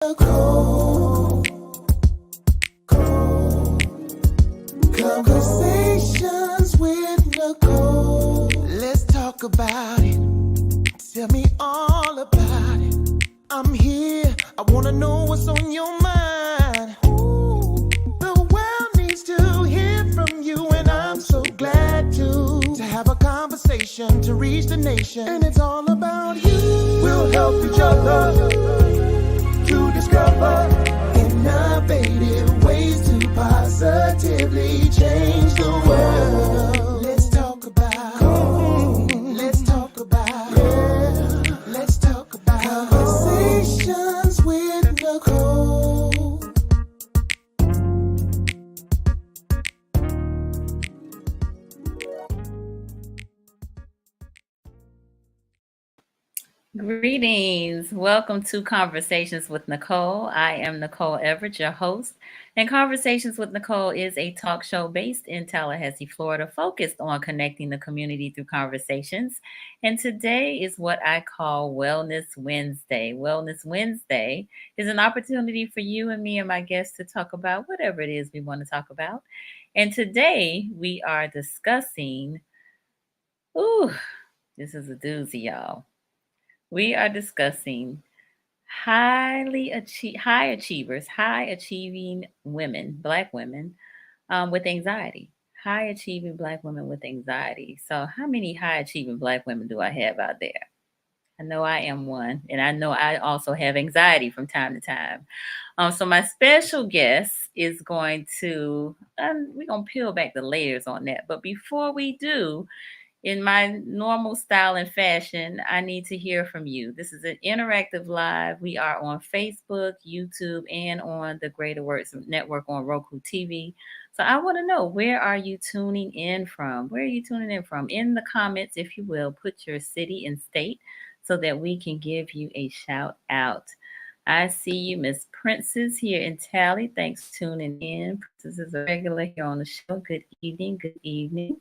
Nicole, Conversations with Nicole. Let's talk about it. Tell me all about it. I'm here. I wanna know what's on your mind. Ooh, the world needs to hear from you, and I'm so glad to have a conversation to reach the nation. And it's all about you. We'll help each other to discover innovative ways to positively change the world. Let's talk about, let's talk about, yeah. Let's talk about Conversations with Nicole. Greetings. Welcome to Conversations with Nicole. I am Nicole Everett, your host. And Conversations with Nicole is a talk show based in Tallahassee, Florida, focused on connecting the community through conversations. And today is what I call Wellness Wednesday. Wellness Wednesday is an opportunity for you and me and my guests to talk about whatever it is we want to talk about. And today we are discussing, ooh, this is a doozy, y'all. We are discussing high achievers, high achieving women, Black women with anxiety. High achieving Black women with anxiety. So, how many high achieving Black women do I have out there? I know I am one, and I know I also have anxiety from time to time. So, my special guest is going to, we're going to peel back the layers on that. But before we do, in my normal style and fashion, I need to hear from you. This is an interactive live. We are on Facebook, YouTube, and on the Greater Works Network on RokuTV. So I want to know, where are you tuning in from? Where are you tuning in from? In the comments, if you will, put your city and state so that we can give you a shout out. I see you, Miss Princess, here in Tally. Thanks for tuning in. Princess is a regular here on the show. Good evening. Good evening.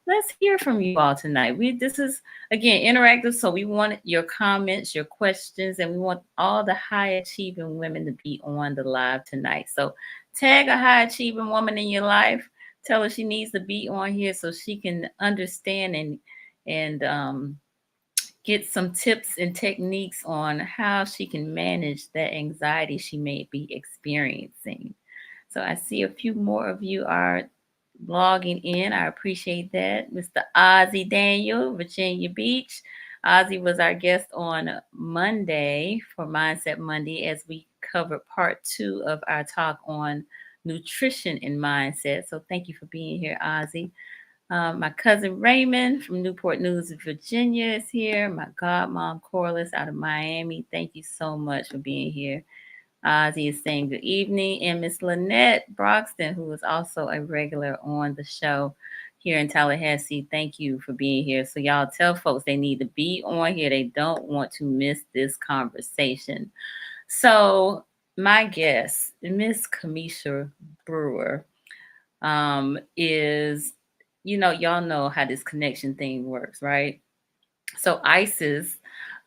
Let's hear from you all tonight. This is again interactive, so we want your comments, your questions, and we want all the high achieving women to be on the live tonight. So tag a high achieving woman in your life. Tell her she needs to be on here so she can understand and get some tips and techniques on how she can manage that anxiety she may be experiencing. So I see a few more of you are logging in. I appreciate that. Mr. Ozzy Daniel, Virginia Beach. Ozzy was our guest on Monday for Mindset Monday as we covered part 2 of our talk on nutrition and mindset. So thank you for being here, Ozzy. My cousin Raymond from Newport News, Virginia is here. My godmom Corliss out of Miami. Thank you so much for being here. Ozzy is saying good evening. And Miss Lynette Broxton, who is also a regular on the show here in Tallahassee, thank you for being here. So y'all tell folks they need to be on here. They don't want to miss this conversation. So my guest, Miss Kamisha Brewer, is, y'all know how this connection thing works, right? So Isis,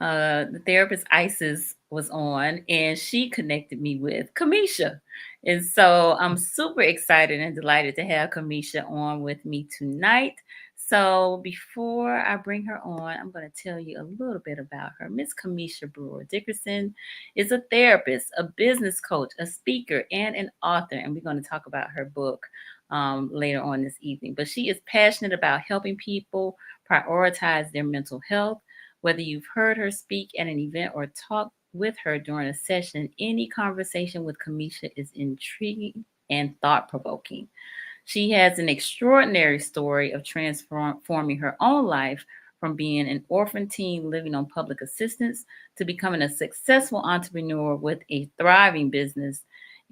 the therapist Isis was on, and she connected me with Kamisha. And so I'm super excited and delighted to have Kamisha on with me tonight. So before I bring her on, I'm going to tell you a little bit about her. Miss Kamisha Brewer Dickerson is a therapist, a business coach, a speaker, and an author. And we're going to talk about her book later on this evening. But she is passionate about helping people prioritize their mental health. Whether you've heard her speak at an event or talked with her during a session, any conversation with Kamisha is intriguing and thought-provoking. She has an extraordinary story of transforming her own life from being an orphan teen living on public assistance to becoming a successful entrepreneur with a thriving business.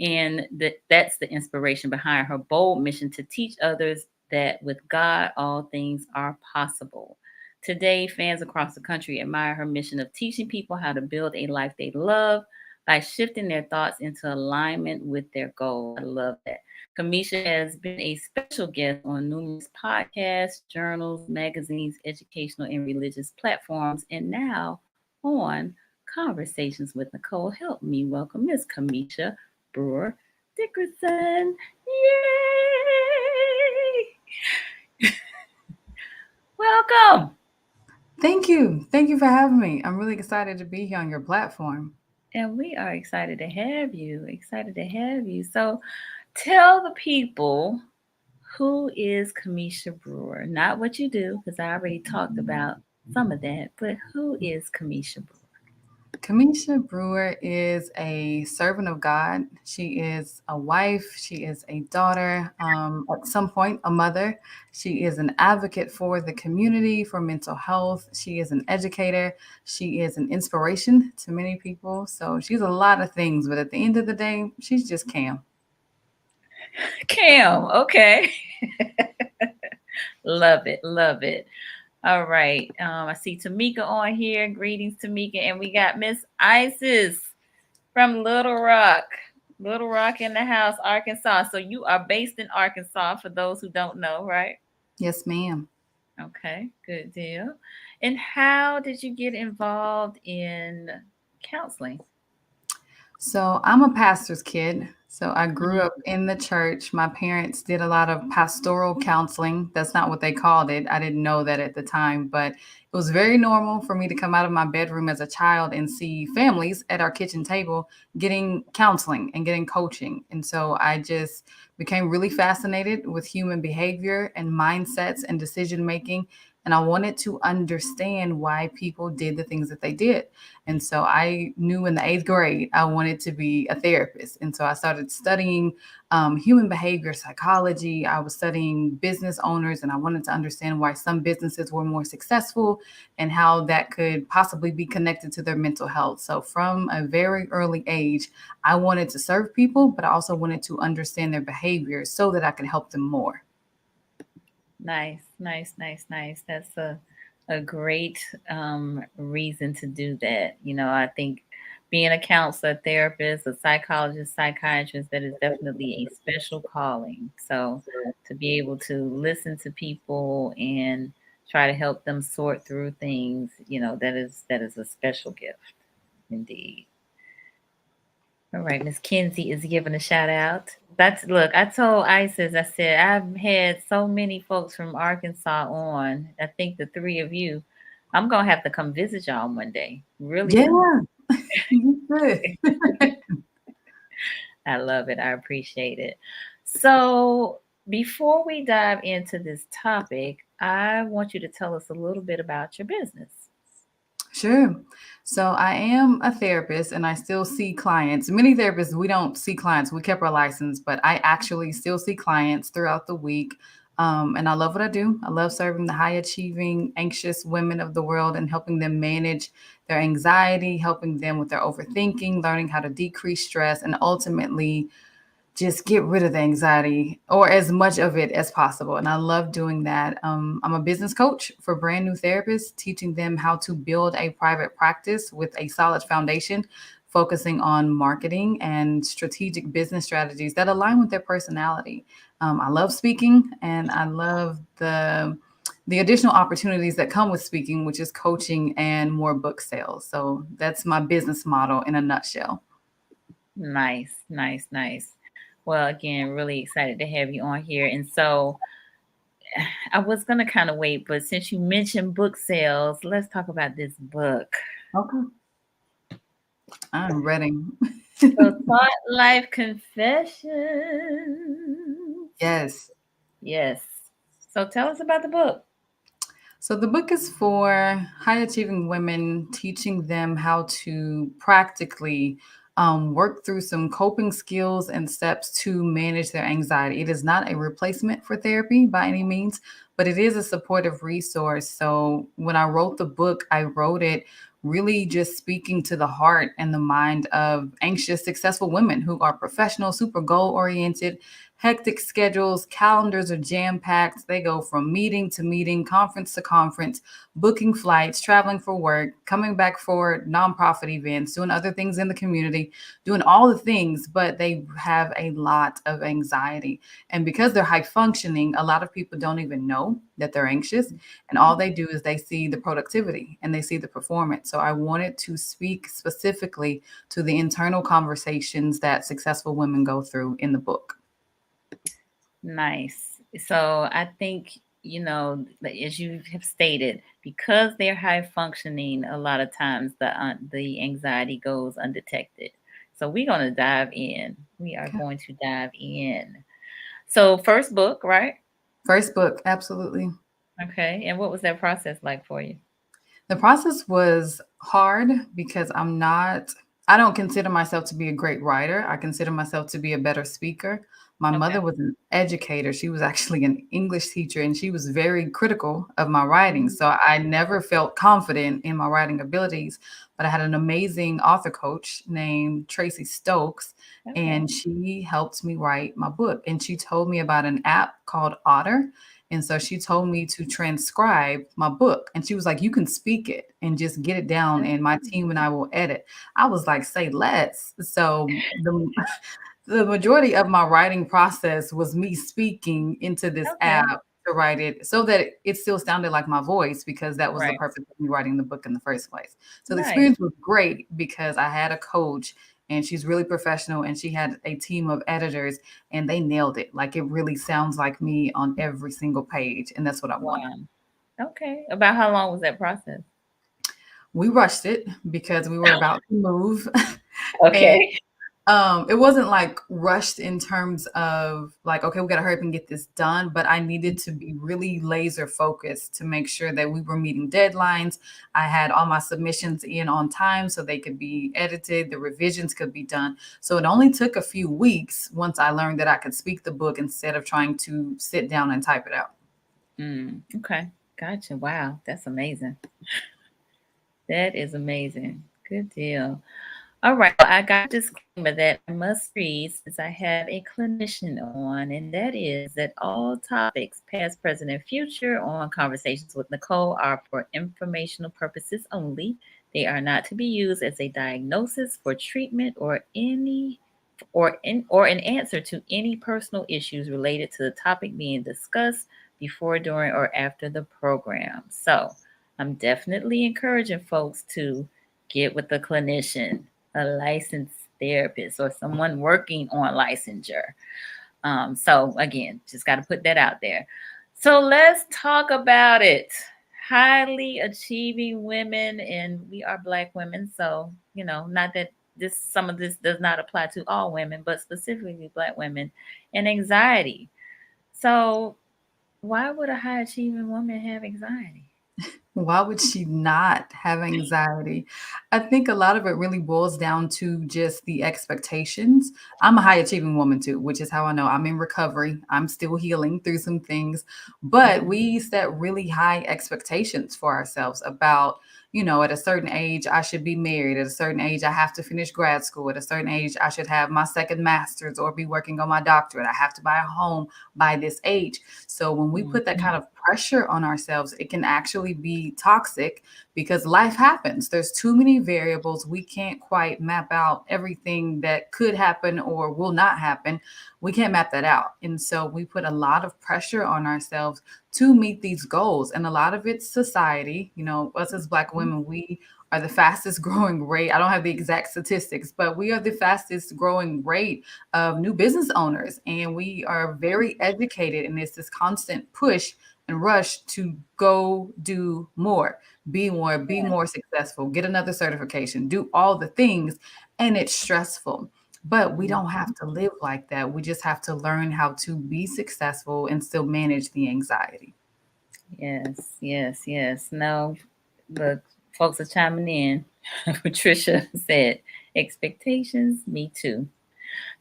And that's the inspiration behind her bold mission to teach others that with God, all things are possible. Today, fans across the country admire her mission of teaching people how to build a life they love by shifting their thoughts into alignment with their goals. I love that. Kamisha has been a special guest on numerous podcasts, journals, magazines, educational and religious platforms, and now on Conversations with Nicole. Help me welcome Miss Kamisha Brewer Dickerson. Yay! Welcome. Thank you. Thank you for having me. I'm really excited to be here on your platform. And we are excited to have you. Excited to have you. So tell the people, who is Kamisha Brewer? Not what you do, because I already talked about some of that, but who is Kamisha Brewer? Cameisha Brewer is a servant of God. She is a wife. She is a daughter, at some point, a mother. She is an advocate for the community, for mental health. She is an educator. She is an inspiration to many people. So she's a lot of things, but at the end of the day, she's just Cam. Cam, okay. Love it, love it. All right. I see Tamika on here. Greetings, Tamika. And we got Miss Isis from Little Rock. Little Rock in the house, Arkansas. So you are based in Arkansas for those who don't know, right? Yes, ma'am. Okay, good deal. And how did you get involved in counseling? So I'm a pastor's kid. So I grew Mhm. up in the church. My parents did a lot of pastoral counseling. That's not what they called it. I didn't know that at the time, but it was very normal for me to come out of my bedroom as a child and see families at our kitchen table getting counseling and getting coaching. And so I just became really fascinated with human behavior and mindsets and decision making. And I wanted to understand why people did the things that they did. And so I knew in the eighth grade I wanted to be a therapist. And so I started studying human behavior psychology. I was studying business owners, and I wanted to understand why some businesses were more successful and how that could possibly be connected to their mental health. So from a very early age, I wanted to serve people, but I also wanted to understand their behaviors so that I could help them more. Nice, nice, nice, nice. That's a great reason to do that. You know, I think being a counselor, therapist, a psychologist, psychiatrist, that is definitely a special calling. So to be able to listen to people and try to help them sort through things, you know, that is a special gift indeed. All right, Miss Kinsey is giving a shout out. That's look, I told Isis, I said, I've had so many folks from Arkansas on. I think the three of you, I'm gonna have to come visit y'all one day, really soon. Yeah, you good. I love it. I appreciate it. So before we dive into this topic, I want you to tell us a little bit about your business. Sure. So I am a therapist and I still see clients. Many therapists, we don't see clients. We kept our license, but I actually still see clients throughout the week. And I love what I do. I love serving the high achieving, anxious women of the world and helping them manage their anxiety, helping them with their overthinking, learning how to decrease stress, and ultimately just get rid of the anxiety or as much of it as possible. And I love doing that. I'm a business coach for brand new therapists, teaching them how to build a private practice with a solid foundation, focusing on marketing and strategic business strategies that align with their personality. I love speaking and I love the additional opportunities that come with speaking, which is coaching and more book sales. So that's my business model in a nutshell. Nice, nice, nice. Well, again, really excited to have you on here. And so I was gonna kind of wait, but since you mentioned book sales, let's talk about this book. Okay. I'm ready. So, Thought Life Confessions. Yes. Yes. So, tell us about the book. So the book is for high achieving women, teaching them how to practically work through some coping skills and steps to manage their anxiety. It is not a replacement for therapy by any means, but it is a supportive resource. So when I wrote the book, I wrote it really just speaking to the heart and the mind of anxious, successful women who are professional, super goal oriented, hectic schedules, calendars are jam packed. They go from meeting to meeting, conference to conference, booking flights, traveling for work, coming back for nonprofit events, doing other things in the community, doing all the things, but they have a lot of anxiety. And because they're high functioning, a lot of people don't even know know that they're anxious. And all they do is they see the productivity and they see the performance. So I wanted to speak specifically to the internal conversations that successful women go through in the book. Nice. So I think, as you have stated, because they're high functioning, a lot of times the anxiety goes undetected. So we're going to dive in. We are Okay. going to dive in. So first book, right? First book, absolutely. Okay. And what was that process like for you? The process was hard because I don't consider myself to be a great writer. I consider myself to be a better speaker. My mother Okay. was an educator. She was actually an English teacher and she was very critical of my writing. Mhm. So I never felt confident in my writing abilities. But I had an amazing author coach named Tracy Stokes, Okay. and she helped me write my book. And she told me about an app called Otter. And so she told me to transcribe my book. And she was like, you can speak it and just get it down, and my team and I will edit. I was like, say less. So the majority of my writing process was me speaking into this Okay. app to write it so that it still sounded like my voice, because that was the Right. purpose of me writing the book in the first place. So the Nice. experience was great because I had a coach and she's really professional and she had a team of editors and they nailed it. Like it really sounds like me on every single page. And that's what I wanted. Wow. Okay. About how long was that process? We rushed it because we were about to move. And Okay. it wasn't like rushed in terms of like, okay, we got to hurry up and get this done. But I needed to be really laser focused to make sure that we were meeting deadlines. I had all my submissions in on time so they could be edited, the revisions could be done. So it only took a few weeks once I learned that I could speak the book instead of trying to sit down and type it out. Okay. Gotcha. Wow. That's amazing. That is amazing. Good deal. All right. Well, I got a disclaimer that I must read since I have a clinician on, and that is that all topics, past, present, and future, on Conversations with Nicole are for informational purposes only. They are not to be used as a diagnosis for treatment or an answer to any personal issues related to the topic being discussed before, during, or after the program. So I'm definitely encouraging folks to get with a clinician, a licensed therapist, or someone working on licensure. So again, just got to put that out there. So let's talk about it. Highly achieving women, and we are Black women. So, not that some of this does not apply to all women, but specifically Black women, and anxiety. So, why would a high achieving woman have anxiety? Why would she not have anxiety? I think a lot of it really boils down to just the expectations. I'm a high achieving woman too, which is how I know I'm in recovery. I'm still healing through some things, but Mhm. we set really high expectations for ourselves about, at a certain age, I should be married. At a certain age, I have to finish grad school. At a certain age, I should have my second master's or be working on my doctorate. I have to buy a home by this age. So when we put that Mhm. kind of pressure on ourselves, it can actually be toxic because life happens. There's too many variables. We can't quite map out everything that could happen or will not happen. We can't map that out. And so we put a lot of pressure on ourselves to meet these goals. And a lot of it's society. Us as Black women, we are the fastest growing rate. I don't have the exact statistics, but we are the fastest growing rate of new business owners. And we are very educated. And it's this constant push and rush to go do more, be more successful, get another certification, do all the things. And it's stressful. But we Mhm. don't have to live like that. We just have to learn how to be successful and still manage the anxiety. Yes, yes, yes. No, but folks are chiming in. Patricia said, expectations, me too.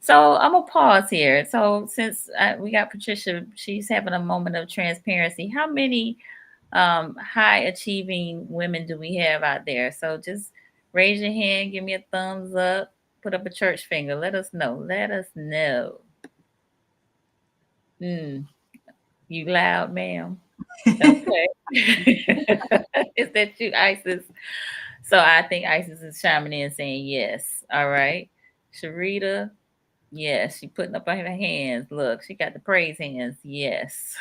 So I'm gonna pause here. So since we got Patricia, she's having a moment of transparency. How many high achieving women do we have out there? So just raise your hand, give me a thumbs up, put up a church finger. Let us know. Let us know. Mm, you loud, ma'am. Okay. Is that you, Isis? So I think Isis is chiming in saying yes. All right. Sharita, yes, she putting up her hands. Look, she got the praise hands. Yes.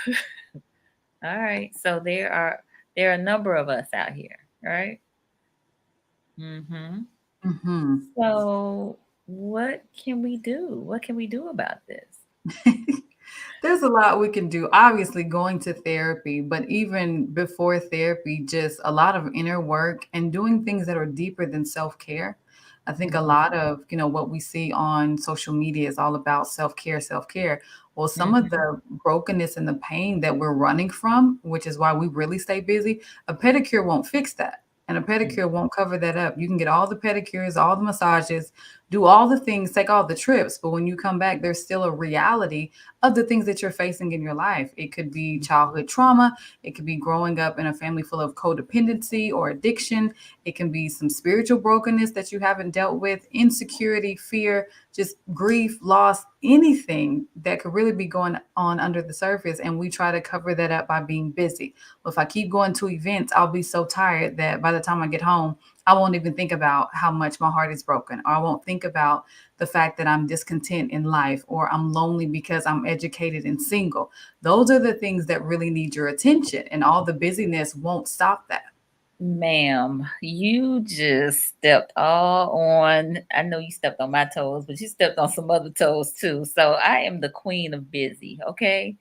All right. So there are a number of us out here, right? Mm-hmm. Hmm. So what can we do? What can we do about this? There's a lot we can do. Obviously, going to therapy, but even before therapy, just a lot of inner work and doing things that are deeper than self care. I think a Mm-hmm. lot of what we see on social media is all about self care, self care. Well, some of Mm-hmm. the brokenness and the pain that we're running from, which is why we really stay busy, a pedicure won't fix that. And a pedicure won't cover that up. You can get all the pedicures, all the massages, do all the things, take all the trips, but when you come back, there's still a reality of the things that you're facing in your life. It could be childhood trauma. It could be growing up in a family full of codependency or addiction. It can be some spiritual brokenness that you haven't dealt with, insecurity, fear, just grief, loss, anything that could really be going on under the surface. And we try to cover that up by being busy. Well, if I keep going to events, I'll be so tired that by the time I get home, I won't even think about how much my heart is broken, or I won't think about the fact that I'm discontent in life, or I'm lonely because I'm educated and single. Those are the things that really need your attention, and all the busyness won't stop that. Ma'am, you just stepped all on. I know you stepped on my toes, but you stepped on some other toes too. So I am the queen of busy, okay?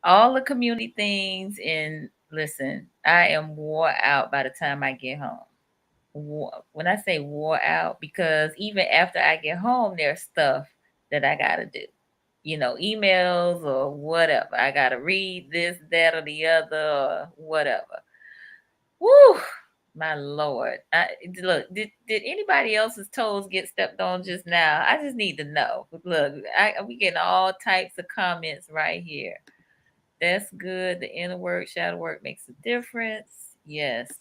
All the community things, and listen, I am wore out by the time I get home. When I say wore out, because even after I get home, there's stuff that I got to do. Emails or whatever. I got to read this, that, or the other, or whatever. Woo! My Lord. Look, did anybody else's toes get stepped on just now? I just need to know. Look, we getting all types of comments right here. That's good. The inner work, shadow work makes a difference. Yes.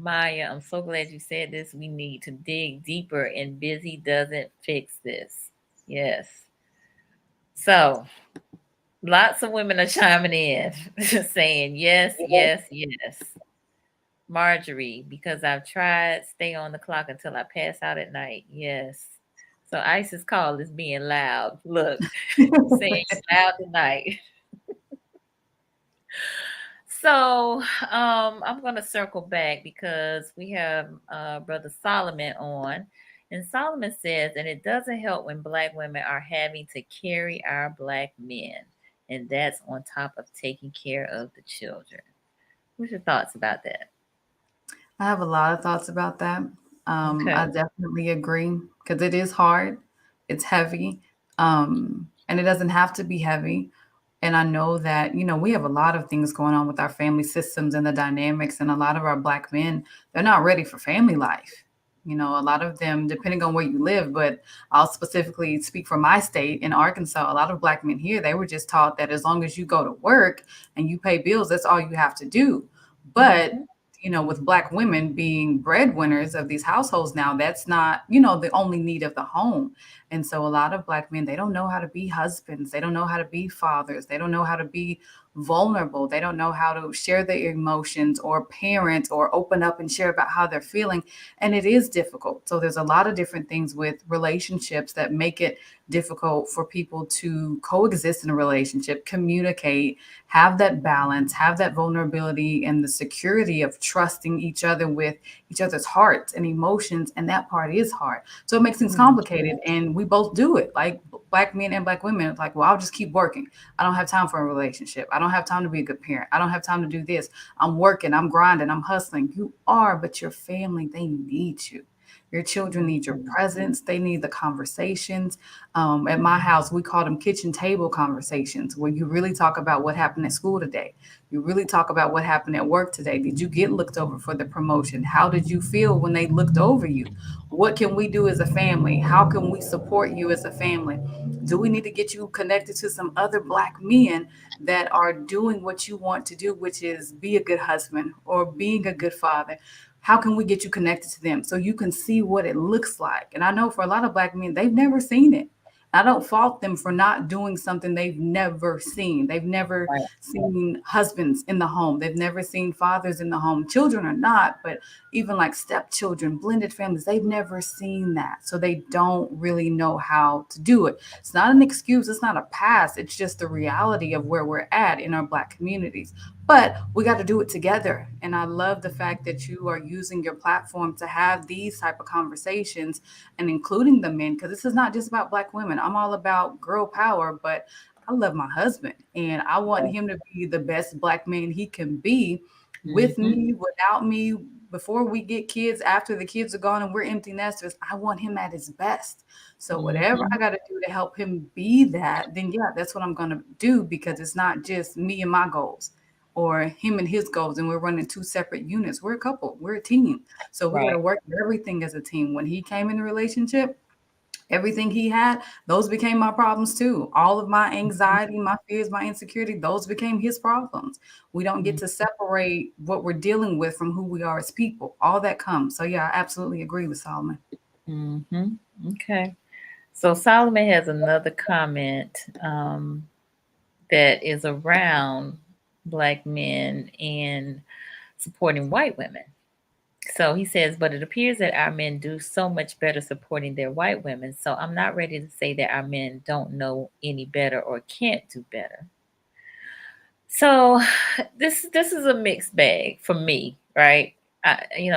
Maya, I'm so glad you said this. We need to dig deeper, and busy doesn't fix this. Yes. So, lots of women are chiming in, saying yes, yes, yes. Marjorie, because I've tried stay on the clock until I pass out at night. Yes. So Isis call is being loud. Look, saying loud tonight. So I'm gonna circle back because we have Brother Solomon on. And Solomon says, and it doesn't help when black women are having to carry our black men. And that's on top of taking care of the children. What's your thoughts about that? I have a lot of thoughts about that. Okay. I definitely agree because it is hard, it's heavy, and it doesn't have to be heavy. And I know that, we have a lot of things going on with our family systems and the dynamics, and a lot of our black men, they're not ready for family life. A lot of them, depending on where you live, but I'll specifically speak for my state in Arkansas. A lot of black men here, they were just taught that as long as you go to work and you pay bills, that's all you have to do. But Hmm. with black women being breadwinners of these households now, that's not, the only need of the home. And so a lot of black men, they don't know how to be husbands. They don't know how to be fathers. They don't know how to be vulnerable. They don't know how to share their emotions or parent or open up and share about how they're feeling. And it is difficult. So there's a lot of different things with relationships that make it difficult for people to coexist in a relationship, communicate, have that balance, have that vulnerability and the security of trusting each other with each other's hearts and emotions. And that part is hard. So it makes things complicated. And we both do it. Like black men and black women, it's like, well, I'll just keep working. I don't have time for a relationship. I don't have time to be a good parent. I don't have time to do this. I'm working, I'm grinding, I'm hustling. You are, but your family, they need you. Your children need your presence. They need the conversations. At my house, we call them kitchen table conversations, where you really talk about what happened at school today. You really talk about what happened at work today. Did you get looked over for the promotion? How did you feel when they looked over you? What can we do as a family? How can we support you as a family? Do we need to get you connected to some other black men that are doing what you want to do, which is be a good husband or being a good father? How can we get you connected to them so you can see what it looks like? And I know for a lot of black men, they've never seen it. I don't fault them for not doing something they've never seen. They've never Right. seen husbands in the home. They've never seen fathers in the home. Children are not, but even like stepchildren, blended families, they've never seen that. So they don't really know how to do it. It's not an excuse. It's not a pass. It's just the reality of where we're at in our Black communities. But we got to do it together. And I love the fact that you are using your platform to have these type of conversations and including the men, because this is not just about Black women. I'm all about girl power, but I love my husband and I want him to be the best Black man he can be, with Mm-hmm. me, without me, before we get kids, after the kids are gone and we're empty nesters. I want him at his best. So whatever Mm-hmm. I got to do to help him be that, then yeah, that's what I'm going to do, because it's not just me and my goals or him and his goals and we're running two separate units. We're a couple, we're a team. So we got to Right. work everything as a team. When he came in the relationship, everything he had, those became my problems too. All of my anxiety, my fears, my insecurity, those became his problems. We don't get to separate what we're dealing with from who we are as people. All that comes. So yeah, I absolutely agree with Solomon. Mm-hmm. Okay. So Solomon has another comment that is around Black men and supporting white women. So he says, but it appears that our men do so much better supporting their white women. So I'm not ready to say that our men don't know any better or can't do better. So this is a mixed bag for me, right?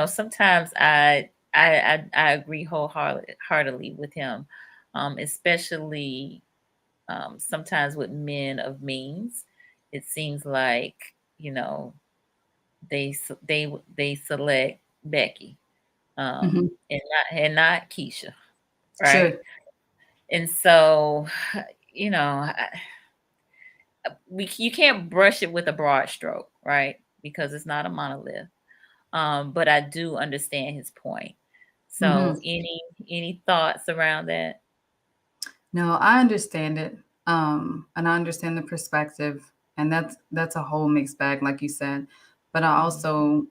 Sometimes I agree wholeheartedly with him, especially sometimes with men of means. It seems like you know they select Becky, Hmm. and not Keisha, right? Sure. And so, you know, you can't brush it with a broad stroke, right? Because it's not a monolith. But I do understand his point. Hmm. So, any thoughts around that? No, I understand it. And I understand the perspective. And that's a whole mixed bag, like you said. But Mhm.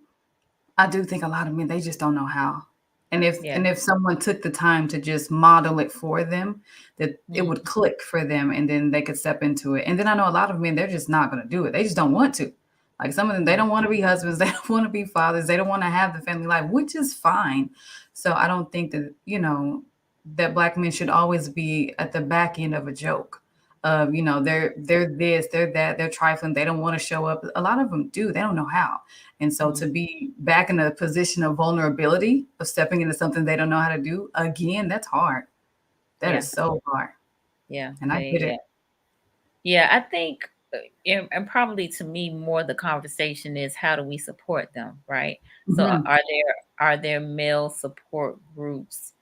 I do think a lot of men, they just don't know how. Yeah. And if someone took the time to just model it for them, that it would Mhm. click for them and then they could step into it. And then I know a lot of men, they're just not going to do it. They just don't want to. Like some of them, they Right. don't want to be husbands, they don't want to be fathers, they don't want to have the family life, which is fine. So I don't think that, that Black men should always be at the back end of a joke. They're this, they're that, they're trifling, they don't want to show up. A lot of them do, they don't know how. And so to Mhm. be back in a position of vulnerability, of stepping into something they don't know how to do, again, that's hard. That Yeah. is so hard. Yeah. And I They, get yeah. it. Yeah. I think, and probably to me, more the conversation is how do we support them, right? So, Hmm. are there male support groups?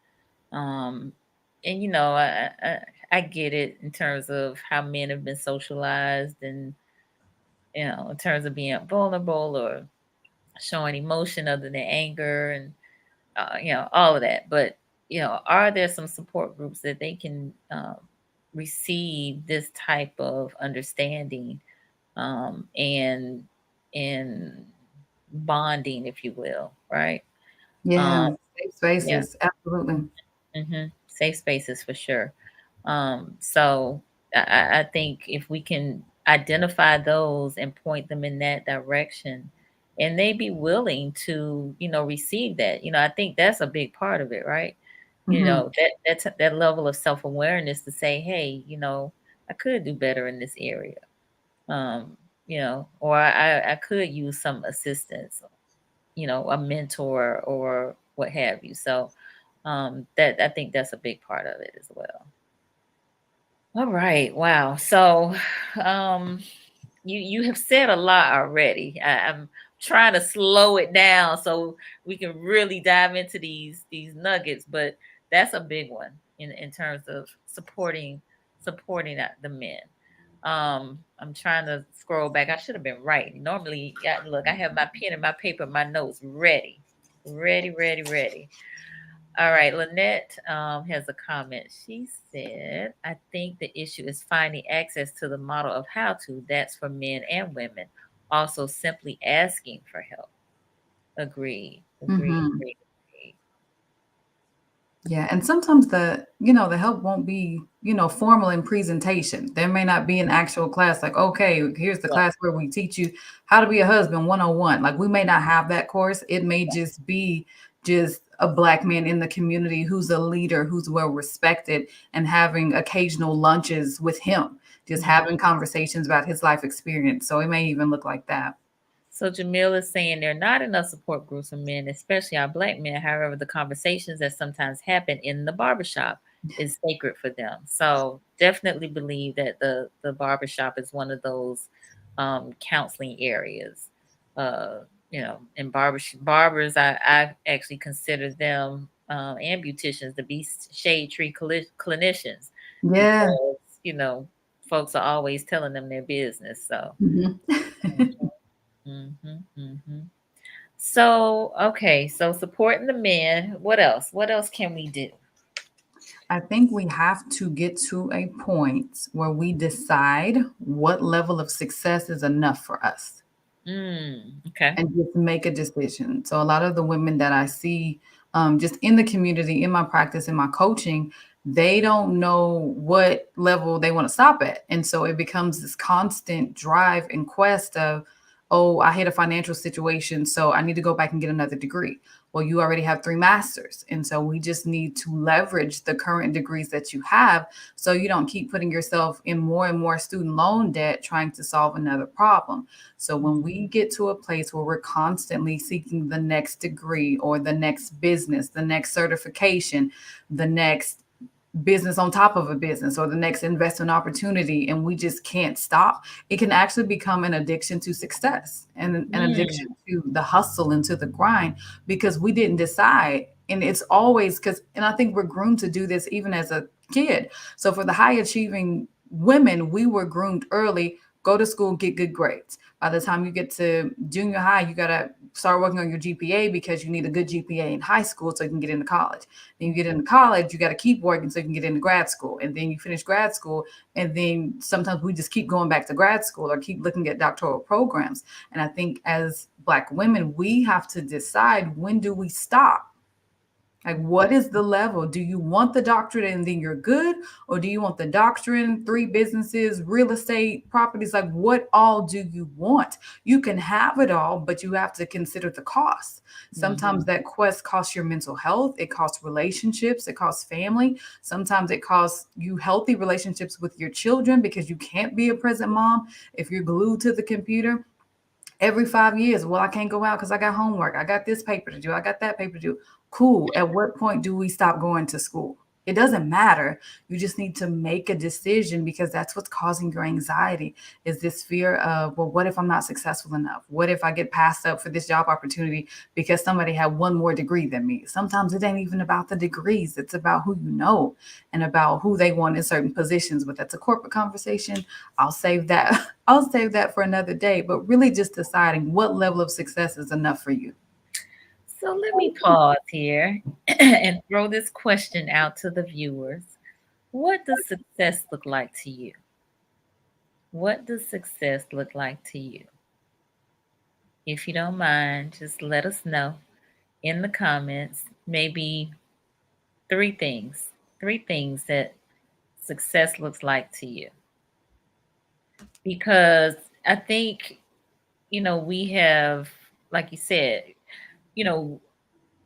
Um, and I get it in terms of how men have been socialized, and in terms of being vulnerable or showing emotion other than anger, and all of that. But are there some support groups that they can receive this type of understanding, and bonding, if you will, right? um, Yeah. Safe yeah. spaces. Absolutely. Safe spaces for sure. So I think if we can identify those and point them in that direction, and they be willing to, receive that. I think that's a big part of it, right? Hmm. That level of self awareness to say, hey, I could do better in this area. Um, or I could use some assistance, a mentor or what have you. So that I think that's a big part of it as well. All right. Wow. So, um, you have said a lot already. I'm trying to slow it down so we can really dive into these nuggets, but that's a big one in terms of supporting the men. I'm trying to scroll back. I should have been writing. Normally, yeah, look, I have my pen and my paper, my notes ready, ready, ready, ready. All right, Lynette has a comment. She said, I think the issue is finding access to the model of how to. That's for men and women. Also, simply asking for help. Agreed, agreed, Hmm. agreed, agreed. Yeah, and sometimes the help won't be, formal in presentation. There may not be an actual class like, okay, here's the Yeah. class where we teach you how to be a husband 101. Like we may not have that course. It may just be just a black man in the community who's a leader, who's well respected, and having occasional lunches with him, just Mhm. having conversations about his life experience. So it may even look like that. So Jamil is saying there are not enough support groups for men, especially our black men. However, the conversations that sometimes happen in the barbershop is sacred for them. So definitely believe that the barbershop is one of those counseling areas. Uh, and barbers, I actually consider them and beauticians to be shade tree clinicians Yeah. because folks are always telling them their business. So. Mhm. Mhm, mhm. So, okay, so supporting the men. What else? What else can we do? I think we have to get to a point where we decide what level of success is enough for us Okay. and just make a decision. So a lot of the women that I see just in the community, in my practice, in my coaching, they don't know what level they want to stop at. And so it becomes this constant drive and quest of, oh, I hit a financial situation, so I need to go back and get another degree. Well, you already have 3 masters. And so we just need to leverage the current degrees that you have so you don't keep putting yourself in more and more student loan debt trying to solve another problem. So when we get to a place where we're constantly seeking the next degree or the next business, the next certification, the next business on top of a business or the next investment opportunity, and we just can't stop, it can actually become an addiction to success and an addiction Mm, to the hustle and to the grind because we didn't decide. And it's always because, and I think we're groomed to do this even as a kid. So for the high achieving women, we were groomed early: go to school, get good grades. By the time you get to junior high, you got to start working on your GPA because you need a good GPA in high school so you can get into college. Then you get into college, you got to keep working so you can get into grad school. And then you finish grad school. And then sometimes we just keep going back to grad school or keep looking at doctoral programs. And I think as Black women, we have to decide, when do we stop? Like, what is the level? Do you want the doctorate and then you're good? Or do you want the doctorate, 3 businesses, real estate, properties? Like, what all do you want? You can have it all, but you have to consider the cost. Sometimes mhm, that quest costs your mental health, it costs relationships, it costs family. Sometimes it costs you healthy relationships with your children because you can't be a present mom if you're glued to the computer every 5 years. Well, I can't go out because I got homework. I got this paper to do. I got that paper to do. Cool. At what point do we stop going to school? It doesn't matter. You just need to make a decision because that's what's causing your anxiety is this fear of, well, what if I'm not successful enough? What if I get passed up for this job opportunity because somebody had one more degree than me? Sometimes it ain't even about the degrees. It's about who you know and about who they want in certain positions. But that's a corporate conversation. I'll save that. I'll save that for another day. But really just deciding what level of success is enough for you. So let me pause here and throw this question out to the viewers. What does success look like to you? What does success look like to you? If you don't mind, just let us know in the comments. Maybe three things. Three things that success looks like to you. Because I think, we have, like you said, you know,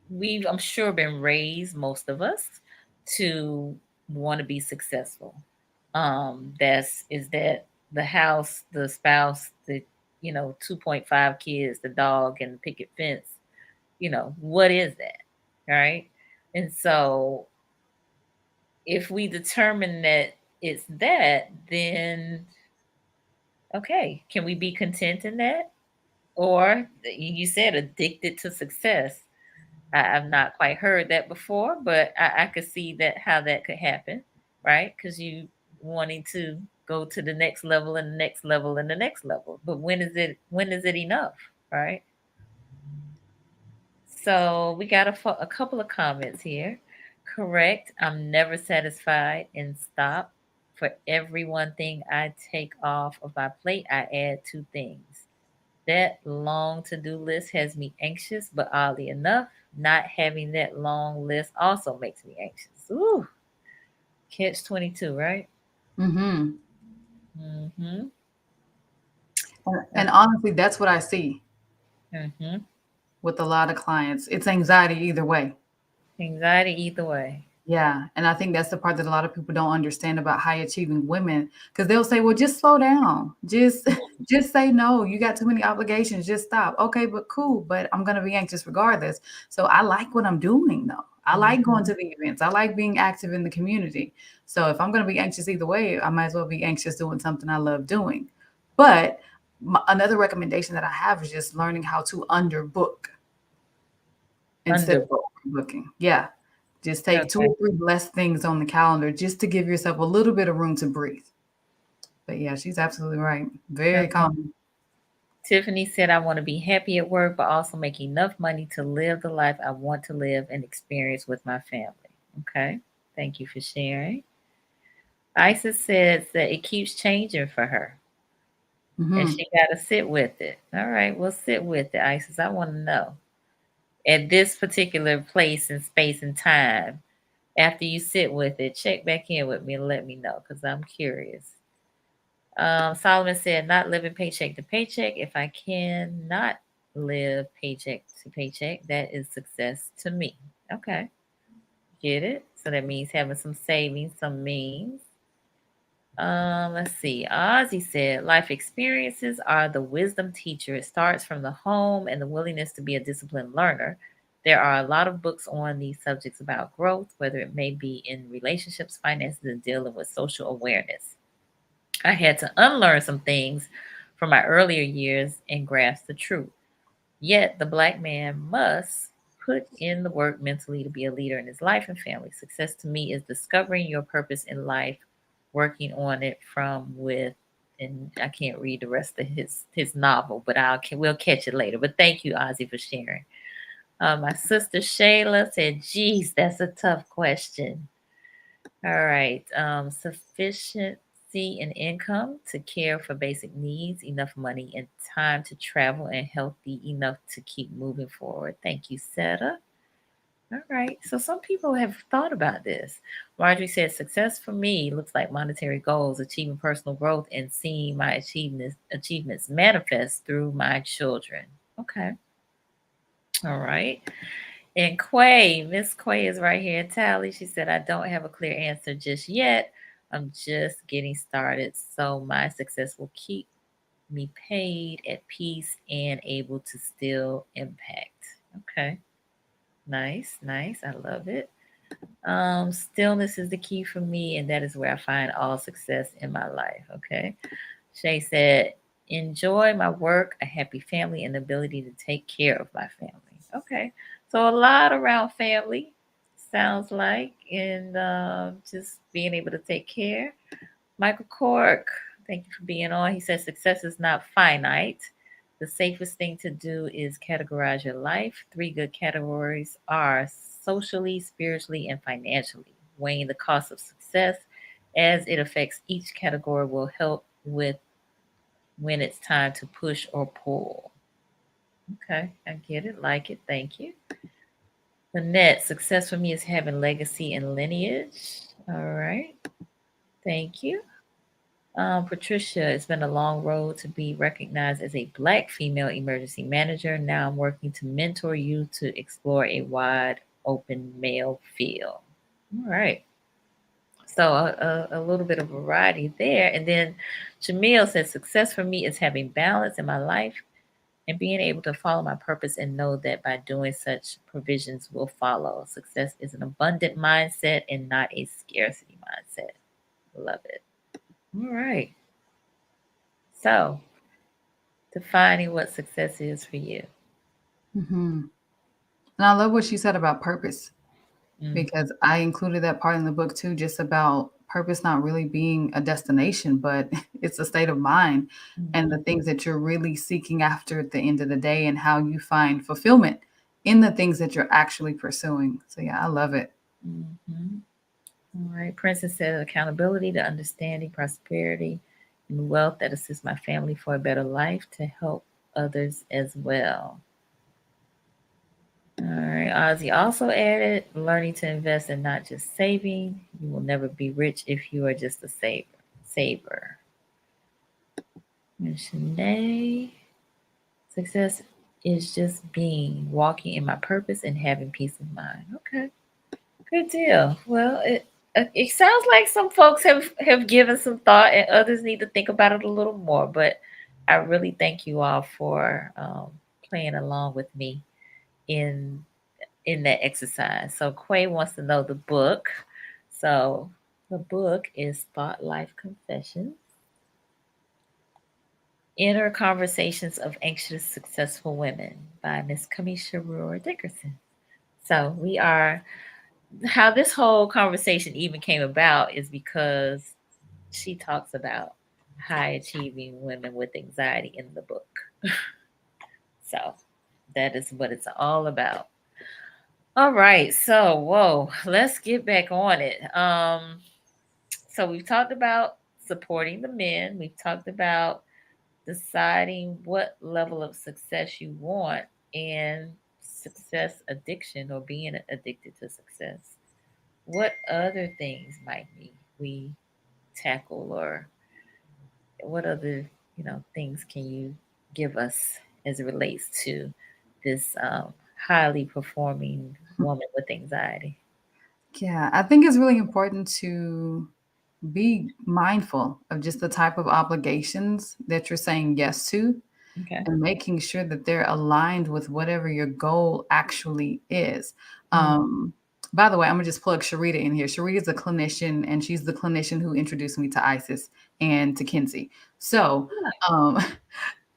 we've, I'm sure, been raised, most of us, to want to be successful. Is that the house, the spouse, the 2.5 kids, the dog, and the picket fence. What is that, right? And so, if we determine that it's that, then okay, can we be content in that? Or you said addicted to success. I've not quite heard that before, but I could see that how that could happen, right? Because you wanting to go to the next level and the next level and the next level. But when is it enough, right? So we got a couple of comments here. Correct. I'm never satisfied and stop. For every one thing I take off of my plate, I add two things. That long to do list has me anxious, but oddly enough, Not having that long list also makes me anxious. Ooh, catch 22, right? Mm-hmm. Mm-hmm. And honestly, that's what I see Mm-hmm. with a lot of clients. It's anxiety either way. Anxiety either way. Yeah, and I think that's the part that a lot of people don't understand about high achieving women, because they'll say, "Well, just slow down. Just just say no. You got too many obligations. Just stop." Okay, but cool, but I'm going to be anxious regardless. So I like what I'm doing though. I like going Mm-hmm. to the events. I like being active in the community. So if I'm going to be anxious either way, I might as well be anxious doing something I love doing. But another recommendation that I have is just learning how to underbook instead of Underbook. overbooking. Yeah. Just take two Okay. or three less things on the calendar just to give yourself a little bit of room to breathe. But yeah, she's absolutely right. Very Okay. common. Tiffany said, I want to be happy at work, but also make enough money to live the life I want to live and experience with my family. Okay. Thank you for sharing. Isis says that it keeps changing for her and Hmm. she got to sit with it. All right. Well, sit with it, Isis. I want to know at this particular place and space and time, after you sit with it, check back in with me and let me know because I'm curious. Solomon said, not living paycheck to paycheck. If I cannot live paycheck to paycheck, that is success to me. Okay, get it? So that means having some savings, some means. Let's see. Ozzy said, life experiences are the wisdom teacher. It starts from the home and the willingness to be a disciplined learner. There are a lot of books on these subjects about growth, whether it may be in relationships, finances, and dealing with social awareness. I had to unlearn some things from my earlier years and grasp the truth. Yet, the black man must put in the work mentally to be a leader in his life and family. Success to me is discovering your purpose in life, working on it from with. And I can't read the rest of his novel, but we'll catch it later. But thank you, Ozzy, for sharing. My sister Shayla said, "Geez, that's a tough question." All right. Sufficiency in income to care for basic needs, enough money and time to travel, and healthy enough to keep moving forward. Thank you, Seta. All right. So some people have thought about this. Marjorie said, success for me looks like monetary goals, achieving personal growth, and seeing my achievements manifest through my children. Okay. All right. And Quay, Miss Quay is right here. Tally, she said, I don't have a clear answer just yet. I'm just getting started. So my success will keep me paid, at peace, and able to still impact. Okay. Nice, nice. I love it. Stillness is the key for me, and that is where I find all success in my life. Okay. Shay said, enjoy my work, a happy family, and the ability to take care of my family. Okay. So a lot around family sounds like, and just being able to take care. Michael Cork, thank you for being on. He says, success is not finite. The safest thing to do is categorize your life. Three good categories are socially, spiritually, and financially. Weighing the cost of success as it affects each category will help with when it's time to push or pull. Okay, I get it, like it, thank you. Lynette, success for me is having legacy and lineage. All right, thank you. Patricia, it's been a long road to be recognized as a Black female emergency manager. Now I'm working to mentor you to explore a wide open male field. All right. So a little bit of variety there. And then Jamil says, success for me is having balance in my life and being able to follow my purpose and know that by doing such, provisions will follow. Success is an abundant mindset and not a scarcity mindset. Love it. All right. So, defining what success is for you. Hmm. And I love what she said about purpose, Mm, because I included that part in the book too, just about purpose not really being a destination, but it's a state of mind and the mhm, things that you're really seeking after at the end of the day and how you find fulfillment in the things that you're actually pursuing. So yeah, I love it. mhm. All right. Princess said accountability to understanding prosperity and wealth that assists my family for a better life to help others as well. All right. Ozzy also added learning to invest and not just saving. You will never be rich if you are just a saver. And Shanae, success is just being, walking in my purpose and having peace of mind. Okay. Good deal. Well, it sounds like some folks have given some thought, and others need to think about it a little more. But I really thank you all for playing along with me in that exercise. So Quay wants to know the book. So the book is Thought Life Confessions: Inner Conversations of Anxious Successful Women by Miss Kamisha Brewer Dickerson. So we are, how this whole conversation even came about is because she talks about high achieving women with anxiety in the book. So that is what it's all about. All right. So, whoa, let's get back on it. So we've talked about supporting the men. We've talked about deciding what level of success you want and success addiction or being addicted to success. What other things might we tackle, or what other things can you give us as it relates to this highly performing woman with anxiety? Yeah, I think it's really important to be mindful of just the type of obligations that you're saying yes to Okay. and making sure that they're aligned with whatever your goal actually is. Mm. Um, by the way, I'm gonna just plug Sharita in here. Sharita is a clinician, and she's the clinician who introduced me to ISIS and to Kinsey. So, um,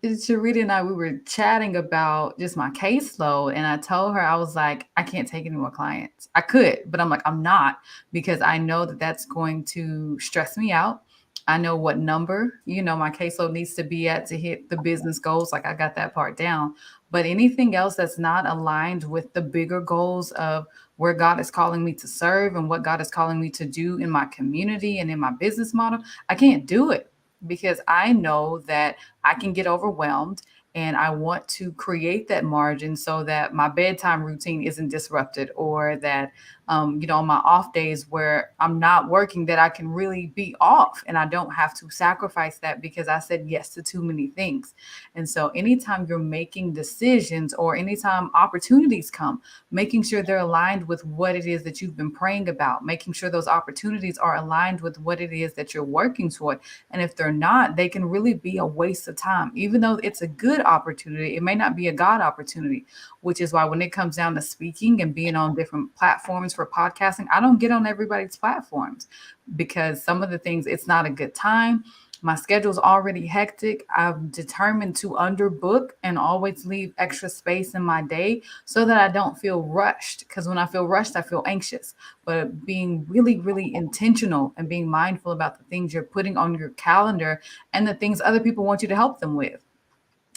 Sharita and I, we were chatting about just my caseload, and I told her, I was like, I can't take any more clients. I could, but I'm like, I'm not, because I know that that's going to stress me out. I know what number, my caseload needs to be at to hit the business goals. Like, I got that part down. But anything else that's not aligned with the bigger goals of where God is calling me to serve and what God is calling me to do in my community and in my business model, I can't do it, because I know that I can get overwhelmed, and I want to create that margin so that my bedtime routine isn't disrupted, or that, on my off days where I'm not working, that I can really be off and I don't have to sacrifice that because I said yes to too many things. And so anytime you're making decisions or anytime opportunities come, making sure they're aligned with what it is that you've been praying about, making sure those opportunities are aligned with what it is that you're working toward. And if they're not, they can really be a waste of time. Even though it's a good opportunity, it may not be a God opportunity, which is why when it comes down to speaking and being on different platforms for podcasting, I don't get on everybody's platforms, because some of the things, it's not a good time. My schedule's already hectic. I'm determined to underbook and always leave extra space in my day so that I don't feel rushed. Because when I feel rushed, I feel anxious. But being really, really intentional and being mindful about the things you're putting on your calendar and the things other people want you to help them with.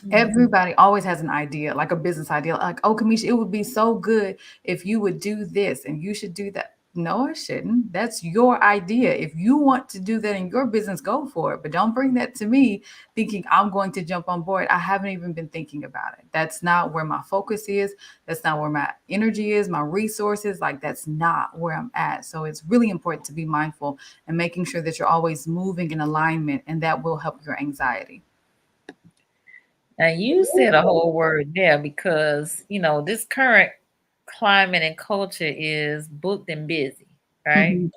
Mm. Everybody always has an idea, like a business idea, like, oh, Cameisha, it would be so good if you would do this and you should do that. No, I shouldn't. That's your idea. If you want to do that in your business, go for it. But don't bring that to me thinking I'm going to jump on board. I haven't even been thinking about it. That's not where my focus is. That's not where my energy is, my resources. Like, that's not where I'm at. So it's really important to be mindful and making sure that you're always moving in alignment, and that will help your anxiety. Now you said a whole word there, because this current climate and culture is booked and busy, right? Mhm.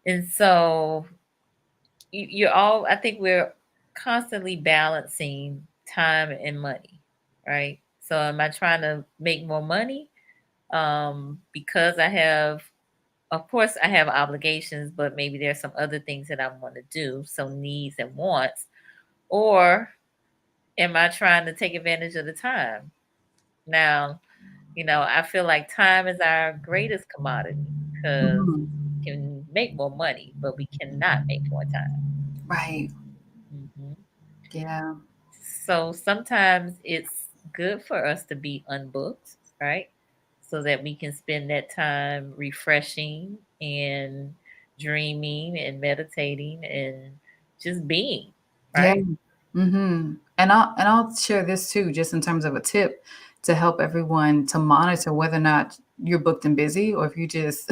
And so you're all, I think we're constantly balancing time and money, right? So am I trying to make more money because I have, of course I have obligations, but maybe there's some other things that I want to do, so needs and wants, or am I trying to take advantage of the time? Now, I feel like time is our greatest commodity, because Mhm. we can make more money, but we cannot make more time. Right. Mhm. Yeah. So sometimes it's good for us to be unbooked, right? So that we can spend that time refreshing and dreaming and meditating and just being, Yeah. right? And I'll share this too, just in terms of a tip to help everyone to monitor whether or not you're booked and busy, or if you just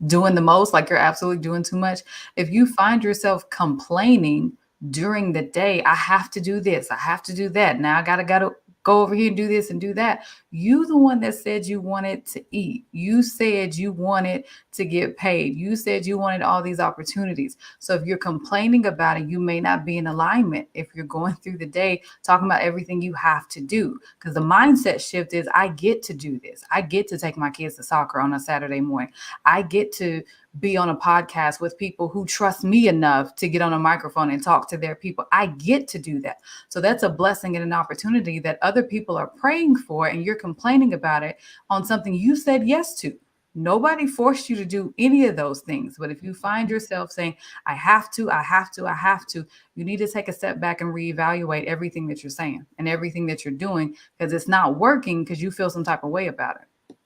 doing the most, like you're absolutely doing too much. If you find yourself complaining during the day, I have to do this, I have to do that. Now I gotta go over here and do this and do that. You the one that said you wanted to eat. You said you wanted to get paid. You said you wanted all these opportunities. So if you're complaining about it, you may not be in alignment if you're going through the day talking about everything you have to do. Because the mindset shift is, I get to do this. I get to take my kids to soccer on a Saturday morning. I get to be on a podcast with people who trust me enough to get on a microphone and talk to their people. I get to do that. So that's a blessing and an opportunity that other people are praying for, and you're complaining about it on something you said yes to. Nobody forced you to do any of those things. But if you find yourself saying, I have to, I have to, I have to, you need to take a step back and reevaluate everything that you're saying and everything that you're doing, because it's not working because you feel some type of way about it.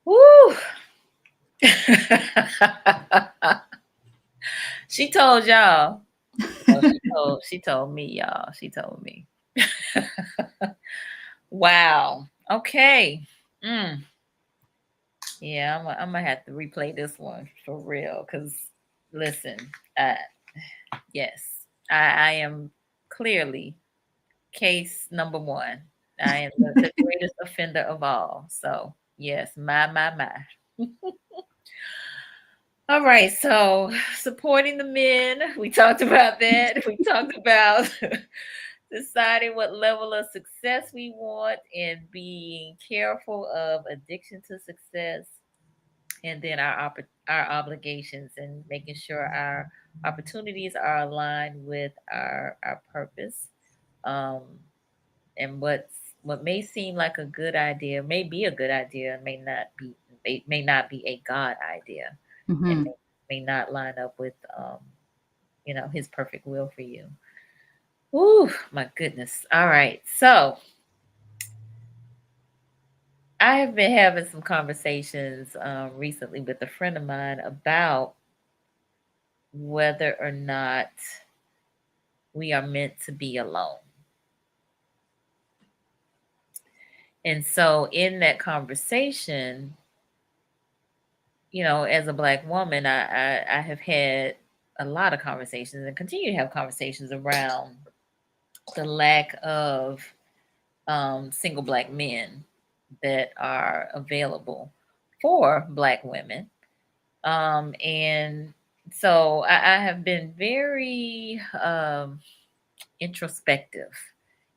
Woo! She told y'all. Oh, she told me, y'all. She told me. Wow. Okay. Yeah, I'm gonna have to replay this one for real. Cause listen, yes, I am clearly case number one. I am the greatest offender of all. So yes, my. All right, so supporting the men, we talked about that. We talked about deciding what level of success we want and being careful of addiction to success, and then our obligations and making sure our opportunities are aligned with our purpose. Um, and what may seem like a good idea may be a good idea, may not be a God idea, and Mm-hmm. may not line up with his perfect will for you. Ooh, my goodness. All right. So I have been having some conversations recently with a friend of mine about whether or not we are meant to be alone. And so in that conversation, as a Black woman, I have had a lot of conversations and continue to have conversations around the lack of single Black men that are available for Black women. And so I have been very introspective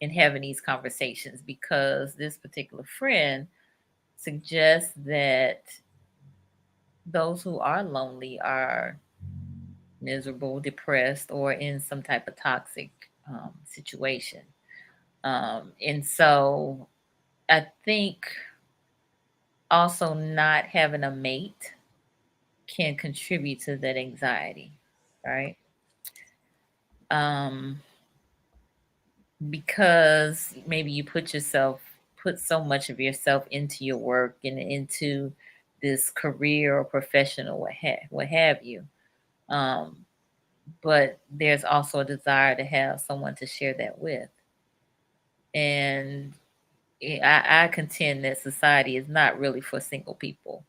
in having these conversations, because this particular friend suggests that those who are lonely are miserable, depressed, or in some type of toxic situation. And so I think also not having a mate can contribute to that anxiety, right? Because maybe you put so much of yourself into your work and into this career or professional, what have you. But there's also a desire to have someone to share that with. And I contend that society is not really for single people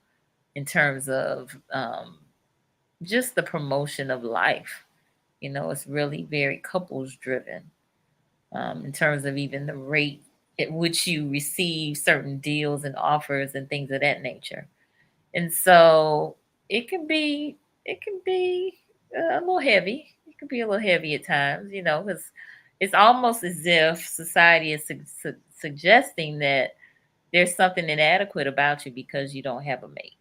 in terms of just the promotion of life. It's really very couples driven, in terms of even the rate at which you receive certain deals and offers and things of that nature. And so it can be a little heavy. It can be a little heavy at times, because it's almost as if society is suggesting that there's something inadequate about you because you don't have a mate.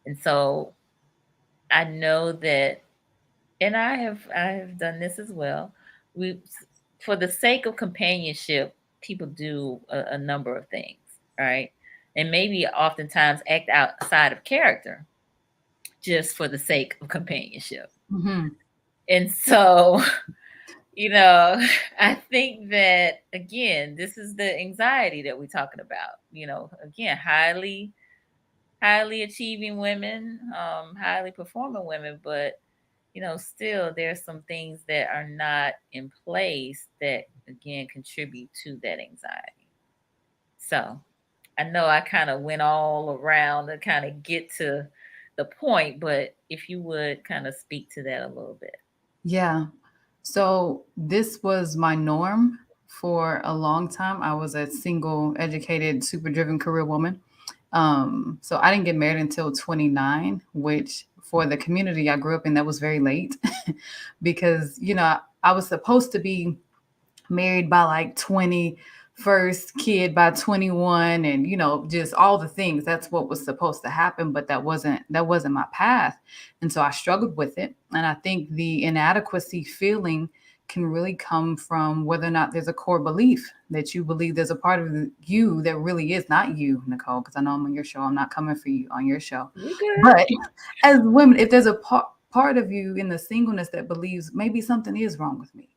And so I know that, and I have done this as well. We, for the sake of companionship, people do a number of things, right? And maybe oftentimes act outside of character just for the sake of companionship. Mm-hmm. And so, I think that, again, this is the anxiety that we're talking about. Again, highly achieving women, highly performing women, but still there's some things that are not in place that again contribute to that anxiety. So I know I kind of went all around to kind of get to the point, but if you would kind of speak to that a little bit. Yeah. So this was my norm for a long time. I was a single, educated, super driven career woman. So I didn't get married until 29, which for the community I grew up in, that was very late because, I was supposed to be married by like 20, first kid by 21, and just all the things. That's what was supposed to happen, but that wasn't my path. And so I struggled with it. And I think the inadequacy feeling can really come from whether or not there's a core belief that you believe there's a part of you that really is not you, Nicole, because I know I'm on your show. I'm not coming for you on your show. You good? But as women, if there's a part of you in the singleness that believes maybe something is wrong with me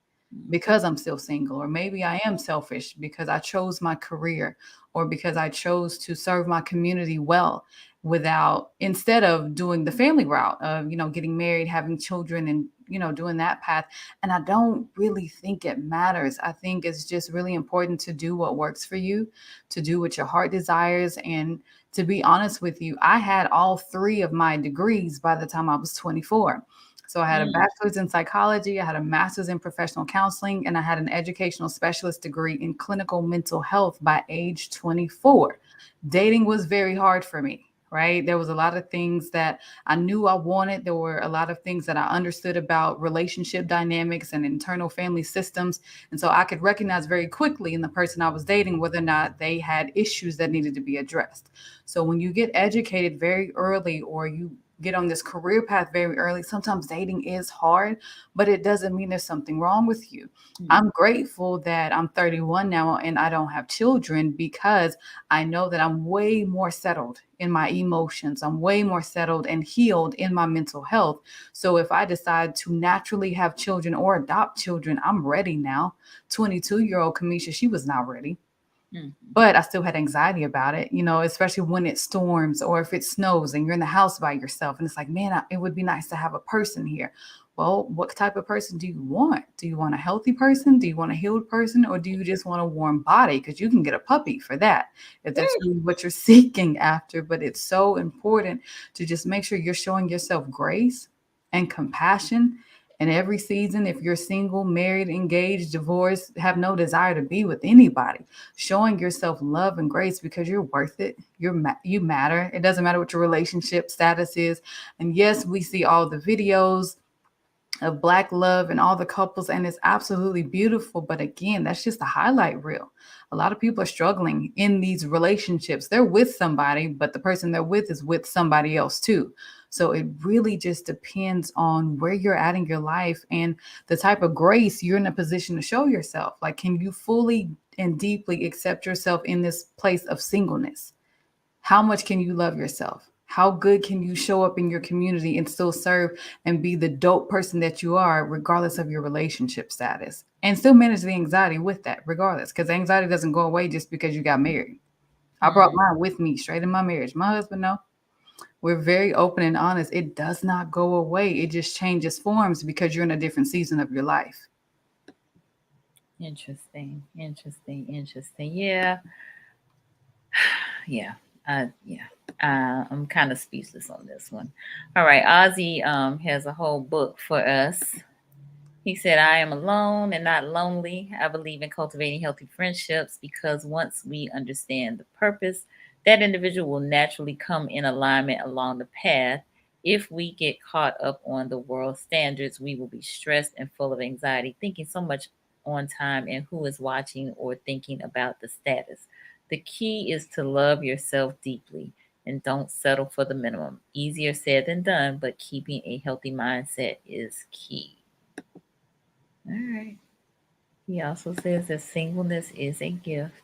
because I'm still single, or maybe I am selfish because I chose my career, or because I chose to serve my community well instead of doing the family route of, getting married, having children, and, doing that path. And I don't really think it matters. I think it's just really important to do what works for you, to do what your heart desires. And to be honest with you, I had all three of my degrees by the time I was 24. So I had a bachelor's in psychology, I had a master's in professional counseling, and I had an educational specialist degree in clinical mental health by age 24. Dating was very hard for me, right? There was a lot of things that I knew I wanted. There were a lot of things that I understood about relationship dynamics and internal family systems. And so I could recognize very quickly in the person I was dating whether or not they had issues that needed to be addressed. So when you get educated very early, or you get on this career path very early, sometimes dating is hard, but it doesn't mean there's something wrong with you. I'm grateful that I'm 31 now and I don't have children, because I know that I'm way more settled in my emotions. I'm way more settled and healed in my mental health. So if I decide to naturally have children or adopt children, I'm ready now. 22-year-old Cameisha, she was not ready. But I still had anxiety about it, especially when it storms or if it snows and you're in the house by yourself. And it's like, man, it would be nice to have a person here. Well, what type of person do you want? Do you want a healthy person? Do you want a healed person? Or do you just want a warm body? Because you can get a puppy for that if that's really what you're seeking after. But it's so important to just make sure you're showing yourself grace and compassion. And every season, if you're single, married, engaged, divorced, have no desire to be with anybody, showing yourself love and grace, because you're worth it. You matter. It doesn't matter what your relationship status is. And yes, we see all the videos of Black love and all the couples, and it's absolutely beautiful. But again, that's just a highlight reel. A lot of people are struggling in these relationships. They're with somebody, but the person they're with is with somebody else too. So it really just depends on where you're at in your life and the type of grace you're in a position to show yourself. Like, can you fully and deeply accept yourself in this place of singleness? How much can you love yourself? How good can you show up in your community and still serve and be the dope person that you are, regardless of your relationship status, and still manage the anxiety with that, regardless? Because anxiety doesn't go away just because you got married. I brought mine with me straight in my marriage. My husband, no. We're very open and honest. It does not go away. It just changes forms because you're in a different season of your life. Interesting. Yeah. Yeah. I'm kind of speechless on this one. All right. Ozzy has a whole book for us. He said, I am alone and not lonely. I believe in cultivating healthy friendships because once we understand the purpose, that individual will naturally come in alignment along the path. If we get caught up on the world standards, we will be stressed and full of anxiety, thinking so much on time and who is watching or thinking about the status. The key is to love yourself deeply and don't settle for the minimum. Easier said than done, but keeping a healthy mindset is key. All right. He also says that singleness is a gift.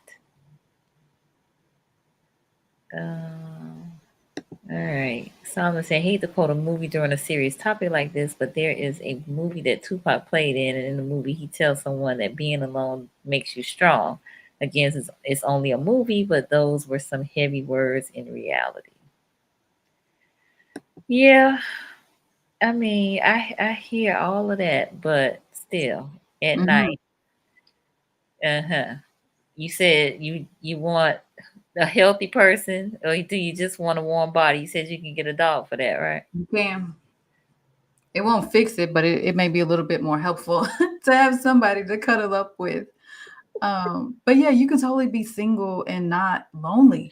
All right. So I'm going to say, I hate to quote a movie during a serious topic like this, but there is a movie that Tupac played in, and in the movie, he tells someone that being alone makes you strong. Again, it's only a movie, but those were some heavy words in reality. Yeah. I mean, I hear all of that, but still, at Hmm. night, uh-huh. You said you want a healthy person, or do you just want a warm body? You said you can get a dog for that, right? You can. It won't fix it, but it may be a little bit more helpful to have somebody to cuddle up with. But yeah, you can totally be single and not lonely.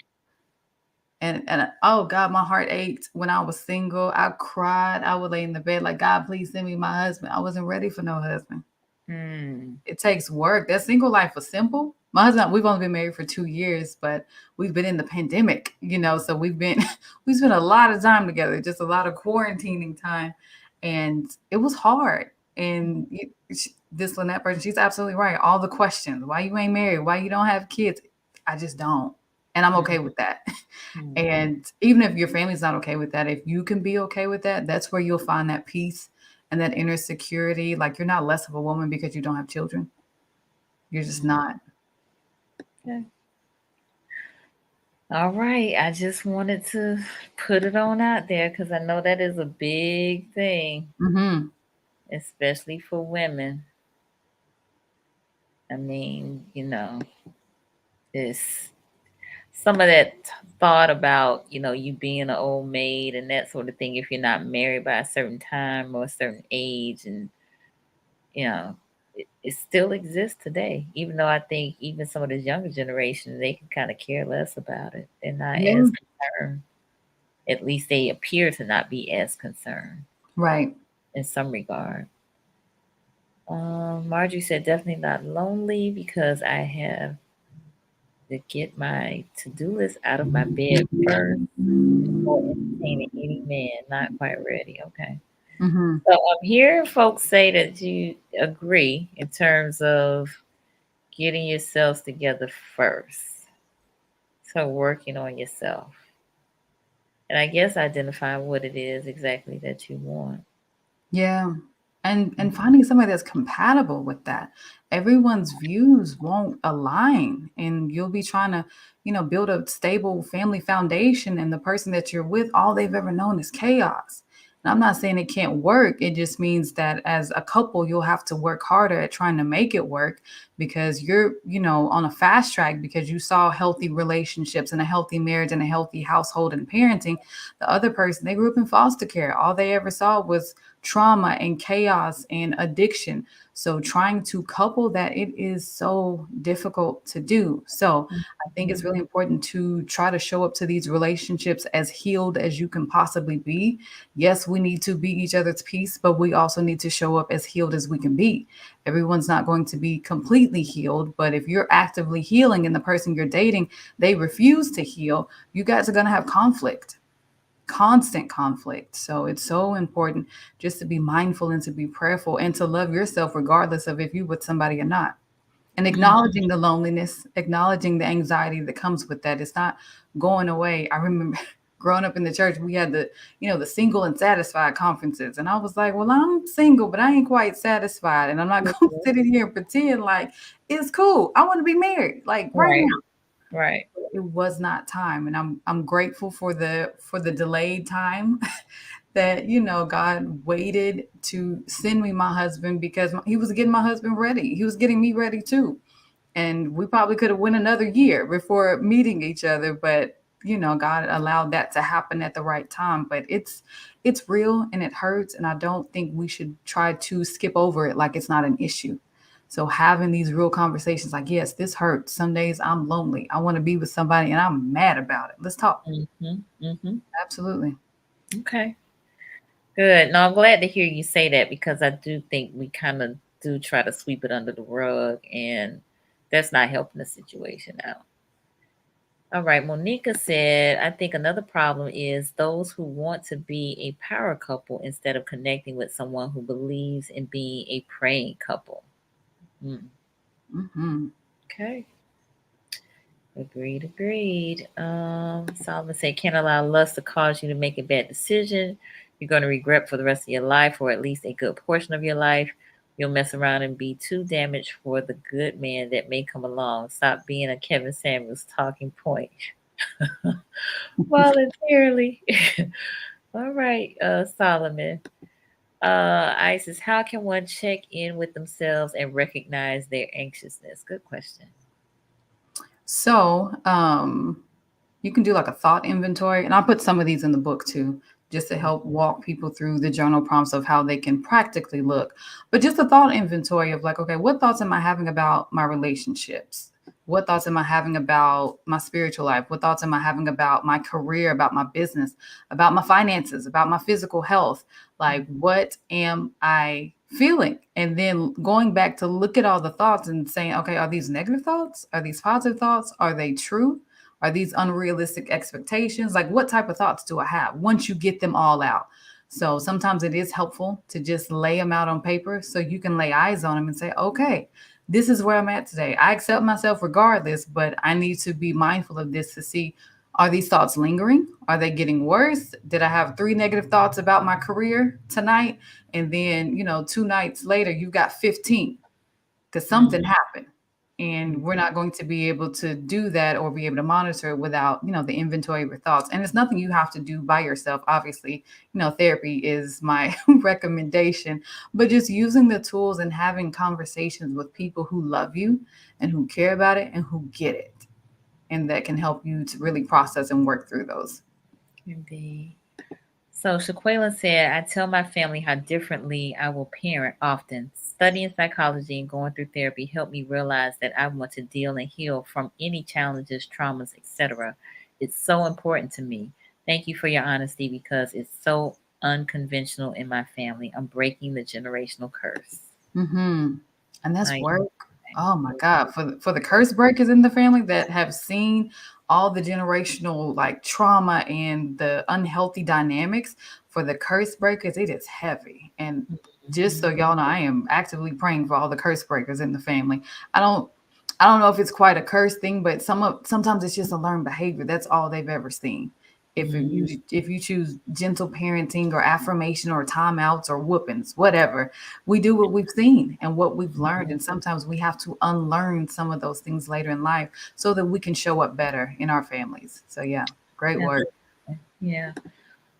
And oh God, my heart ached when I was single. I cried. I would lay in the bed like, God, please send me my husband. I wasn't ready for no husband. Hmm. It takes work. That single life was simple. My husband, we've only been married for 2 years, but we've been in the pandemic, so we've been we spent a lot of time together, just a lot of quarantining time, and it was hard. And this Lynette person, she's absolutely right. All the questions, why you ain't married, why you don't have kids, I just don't, and I'm okay with that. Hmm. And even if your family's not okay with that, if you can be okay with that, that's where you'll find that peace and that inner security. Like you're not less of a woman because you don't have children. You're just not. Okay. All right. I just wanted to put it on out there because I know that is a big thing, Hmm. especially for women. I mean, it's some of that thought about, you being an old maid and that sort of thing if you're not married by a certain time or a certain age. And, you know, it still exists today, even though I think even some of this younger generation, they can kind of care less about it. They're not Yeah. as concerned. At least they appear to not be as concerned Right. in some regard. Marjorie said, definitely not lonely because I have to get my to-do list out of my bed first before entertaining any man. Not quite ready. Okay. Hmm. So I'm hearing folks say that you agree in terms of getting yourselves together first. So working on yourself. And I guess identifying what it is exactly that you want. Yeah. And finding somebody that's compatible with that. Everyone's views won't align, and you'll be trying to, build a stable family foundation, and the person that you're with, all they've ever known is chaos. And I'm not saying it can't work. It just means that as a couple, you'll have to work harder at trying to make it work because you're, on a fast track because you saw healthy relationships and a healthy marriage and a healthy household and parenting. The other person, they grew up in foster care. All they ever saw was trauma and chaos and addiction. So trying to couple that, it is so difficult to do. So I think it's Mhm. really important to try to show up to these relationships as healed as you can possibly be. Yes, we need to be each other's peace, but we also need to show up as healed as we can be. Everyone's not going to be completely healed, but if you're actively healing and the person you're dating, they refuse to heal, you guys are going to have conflict, constant conflict. So it's so important just to be mindful and to be prayerful and to love yourself regardless of if you with somebody or not. And Mhm. acknowledging the loneliness, acknowledging the anxiety that comes with that. It's not going away. I remember growing up in the church, we had the single and satisfied conferences. And I was like, well, I'm single, but I ain't quite satisfied. And I'm not going to sit in here and pretend like it's cool. I want to be married, like right Right. now. Right. It was not time, and I'm grateful for the delayed time that God waited to send me my husband because he was getting my husband ready. He was getting me ready too, and we probably could have went another year before meeting each other, but God allowed that to happen at the right time. But it's real and it hurts, and I don't think we should try to skip over it like it's not an issue. So having these real conversations, like, yes, this hurts. Some days I'm lonely. I want to be with somebody and I'm mad about it. Let's talk. Mhm. Mhm. Absolutely. Okay. Good. No, I'm glad to hear you say that because I do think we kind of do try to sweep it under the rug, and that's not helping the situation out. All right. Monica said, I think another problem is those who want to be a power couple instead of connecting with someone who believes in being a praying couple. Hmm. Hmm. Okay. Agreed, agreed. Solomon said, can't allow lust to cause you to make a bad decision. You're going to regret for the rest of your life, or at least a good portion of your life. You'll mess around and be too damaged for the good man that may come along. Stop being a Kevin Samuels talking point voluntarily. All right, Solomon. Isis, how can one check in with themselves and recognize their anxiousness? Good question. So, you can do like a thought inventory, and I'll put some of these in the book too, just to help walk people through the journal prompts of how they can practically look. But just a thought inventory of like, okay, what thoughts am I having about my relationships? What thoughts am I having about my spiritual life? What thoughts am I having about my career, about my business, about my finances, about my physical health? Like, what am I feeling? And then going back to look at all the thoughts and saying, okay, are these negative thoughts? Are these positive thoughts? Are they true? Are these unrealistic expectations? Like, what type of thoughts do I have once you get them all out? So sometimes it is helpful to just lay them out on paper so you can lay eyes on them and say, okay, this is where I'm at today. I accept myself regardless, but I need to be mindful of this to see, are these thoughts lingering? Are they getting worse? Did I have 3 negative thoughts about my career tonight? And then, 2 nights later, you got 15 because something happened. And we're not going to be able to do that or be able to monitor it without, the inventory of your thoughts. And it's nothing you have to do by yourself. Obviously, therapy is my recommendation, but just using the tools and having conversations with people who love you and who care about it and who get it. And that can help you to really process and work through those. Indeed. So Shaquela said, I tell my family how differently I will parent often. Studying psychology and going through therapy helped me realize that I want to deal and heal from any challenges, traumas, etc. It's so important to me. Thank you for your honesty because it's so unconventional in my family. I'm breaking the generational curse. Mm-hmm. And that's Nice. work. Oh my God. For the curse breakers in the family that have seen all the generational like trauma and the unhealthy dynamics, for the curse breakers, it is heavy. And just so y'all know, I am actively praying for all the curse breakers in the family. I don't I don't know if it's quite a curse thing, but sometimes it's just a learned behavior. That's all they've ever seen. If you choose gentle parenting or affirmation or timeouts or whoopings, whatever, we do what we've seen and what we've learned. And sometimes we have to unlearn some of those things later in life so that we can show up better in our families. So yeah, great work. Yeah.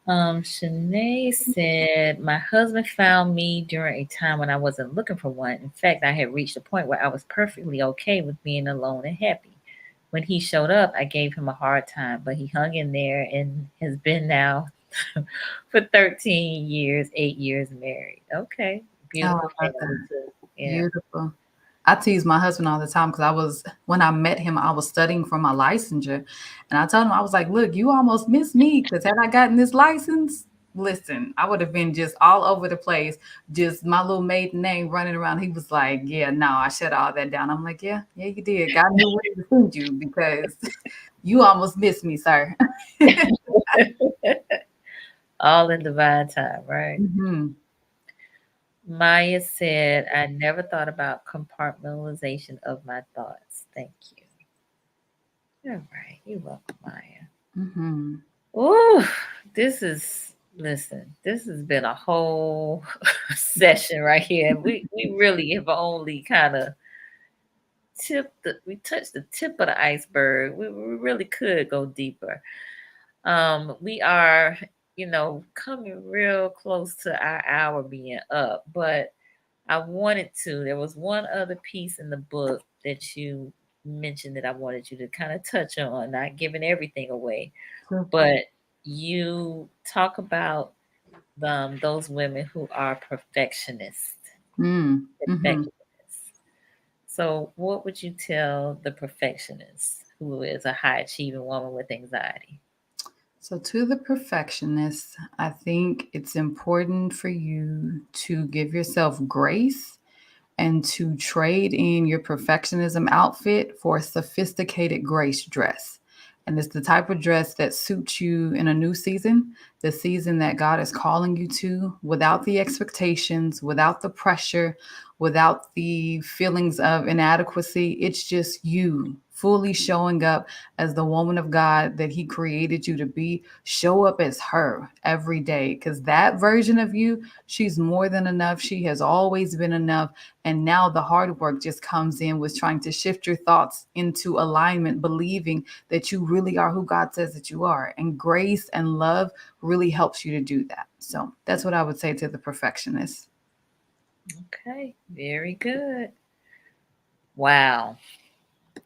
Shanae said, my husband found me during a time when I wasn't looking for one. In fact, I had reached a point where I was perfectly okay with being alone and happy. When he showed up, I gave him a hard time, but he hung in there and has been now for 13 years, 8 years married. Okay. Oh, Beautiful I love family, that. too. Yeah. Beautiful. I tease my husband all the time because when I met him, I was studying for my licensure. And I told him, I was like, look, you almost missed me because had I gotten this license, listen, I would have been just all over the place, just my little maiden name running around. He was like, yeah, no, I shut all that down. I'm like, yeah, you did. God knew where to send you because you almost missed me, sir. All in divine time, right? Hmm. Maya said, I never thought about compartmentalization of my thoughts. Thank you. All right. You're welcome, Maya. Hmm. Ooh, listen, this has been a whole session right here. We really have only kind of we touched the tip of the iceberg. We really could go deeper. We are, coming real close to our hour being up, but I wanted to. There was one other piece in the book that you mentioned that I wanted you to kind of touch on, not giving everything away, but you talk about those women who are perfectionists. Mm-hmm. Perfectionists. So, what would you tell the perfectionist who is a high achieving woman with anxiety? So, to the perfectionist, I think it's important for you to give yourself grace and to trade in your perfectionism outfit for a sophisticated grace dress. And it's the type of dress that suits you in a new season, the season that God is calling you to, without the expectations, without the pressure, without the feelings of inadequacy. It's just you fully showing up as the woman of God that he created you to be. Show up as her every day, because that version of you, she's more than enough. She has always been enough. And now the hard work just comes in with trying to shift your thoughts into alignment, believing that you really are who God says that you are. And grace and love really helps you to do that. So that's what I would say to the perfectionist. Okay, very good. Wow.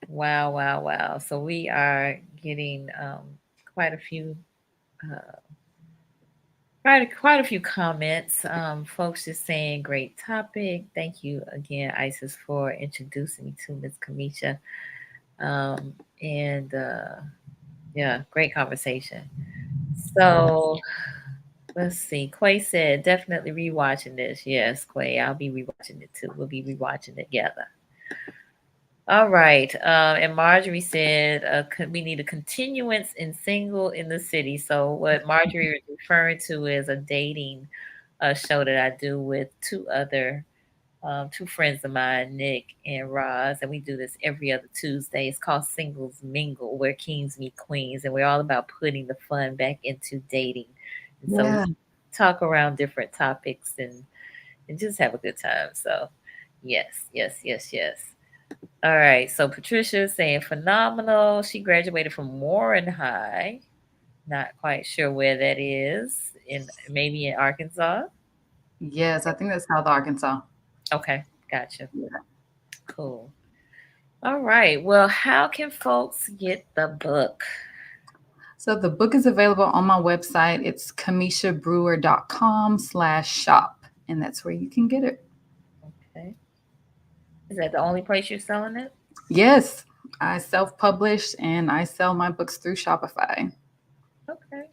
Wow, wow, wow. So we are getting quite a few quite a few comments. Folks just saying great topic. Thank you again, Isis, for introducing me to Miss Kamisha. And yeah, great conversation. So let's see. Quay said definitely rewatching this. Yes, Quay, I'll be rewatching it too. We'll be rewatching it together. All right. And Marjorie said we need a continuance in Single in the City. So what Marjorie is referring to is a dating show that I do with two friends of mine, Nick and Roz, and we do this every other Tuesday. It's called Singles Mingle, where kings meet queens, and we're all about putting the fun back into dating. And so we Yeah. talk around different topics and just have a good time. So yes, yes, yes, yes. All right. So Patricia saying phenomenal. She graduated from Warren High. Not quite sure where that is. Maybe in Arkansas. Yes, I think that's South Arkansas. Okay, gotcha. Yeah. Cool. All right. Well, how can folks get the book? So the book is available on my website. It's CamishaBrewer.com/shop. And that's where you can get it. Okay. Is that the only place you're selling it? Yes, I self-publish and I sell my books through Shopify. Okay.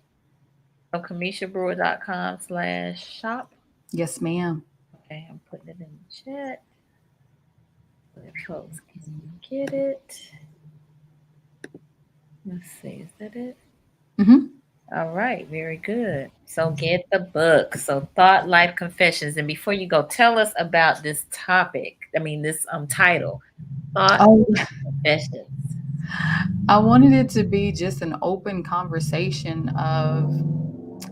So CamishaBrewer.com/shop. Yes, ma'am. Okay, I'm putting it in the chat so that folks can get it. Let's see, is that it? Mm-hmm. All right, very good. So get the book. So Thought Life Confessions. And before you go, tell us about this topic. I mean, this title, Thought Oh, Confessions. I wanted it to be just an open conversation of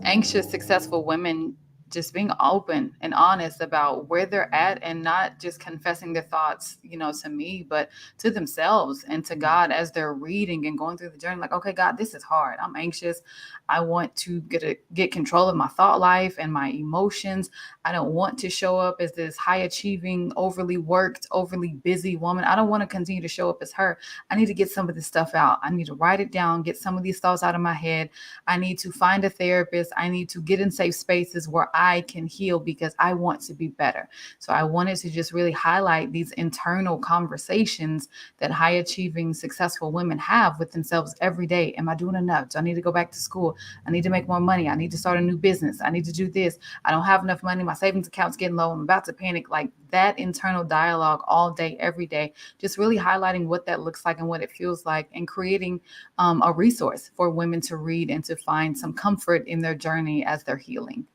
anxious, successful women just being open and honest about where they're at and not just confessing their thoughts, to me, but to themselves and to God as they're reading and going through the journey. Like, okay, God, this is hard. I'm anxious. I want to get control of my thought life and my emotions. I don't want to show up as this high achieving, overly worked, overly busy woman. I don't want to continue to show up as her. I need to get some of this stuff out. I need to write it down, get some of these thoughts out of my head. I need to find a therapist. I need to get in safe spaces where I can heal because I want to be better. So I wanted to just really highlight these internal conversations that high achieving, successful women have with themselves every day. Am I doing enough? Do I need to go back to school? I need to make more money. I need to start a new business. I need to do this. I don't have enough money. My savings account's getting low. I'm about to panic. Like that internal dialogue all day, every day, just really highlighting what that looks like and what it feels like, and creating a resource for women to read and to find some comfort in their journey as they're healing.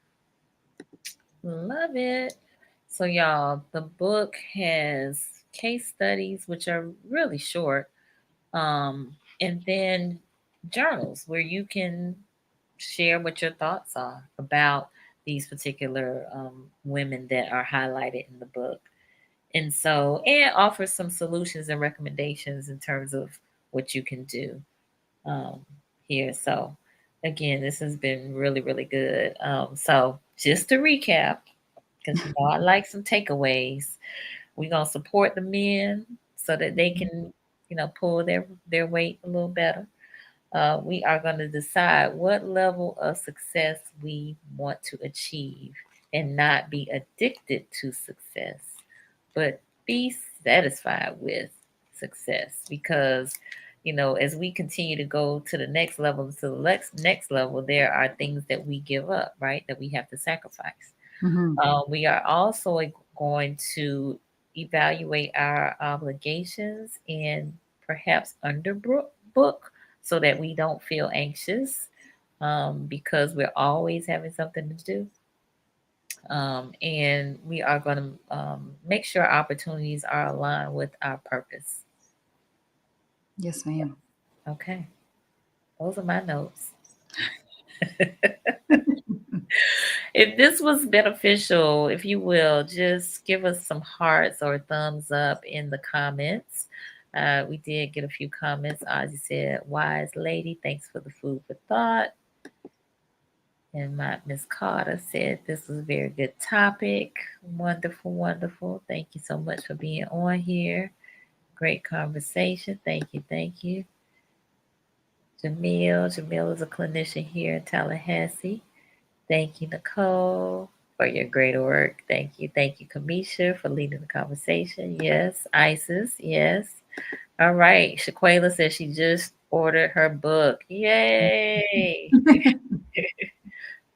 Love it. So, y'all, the book has case studies, which are really short, and then journals where you can share what your thoughts are about these particular women that are highlighted in the book. And so, and offer some solutions and recommendations in terms of what you can do um, here. So, again, this has been really, really good. So, just to recap, because I like some takeaways. We're gonna support the men so that they can, pull their weight a little better. We are going to decide what level of success we want to achieve and not be addicted to success, but be satisfied with success because as we continue to go to the next level, next level, there are things that we give up, right, that we have to sacrifice. Mm-hmm. We are also going to evaluate our obligations and perhaps underbook so that we don't feel anxious because we're always having something to do. And we are going to make sure opportunities are aligned with our purpose. Yes, ma'am. Okay. Those are my notes. If this was beneficial, if you will, just give us some hearts or thumbs up in the comments. We did get a few comments. Ozzy said, "Wise lady, thanks for the food for thought." And my Miss Carter said, "This was a very good topic. Wonderful, wonderful. Thank you so much for being on here. Great conversation. Thank you, thank you." Jamil is a clinician here in Tallahassee. Thank you, Nicole, for your great work. Thank you. Thank you, Cameisha, for leading the conversation. Yes. Isis, yes. All right. Shaquela says she just ordered her book. Yay.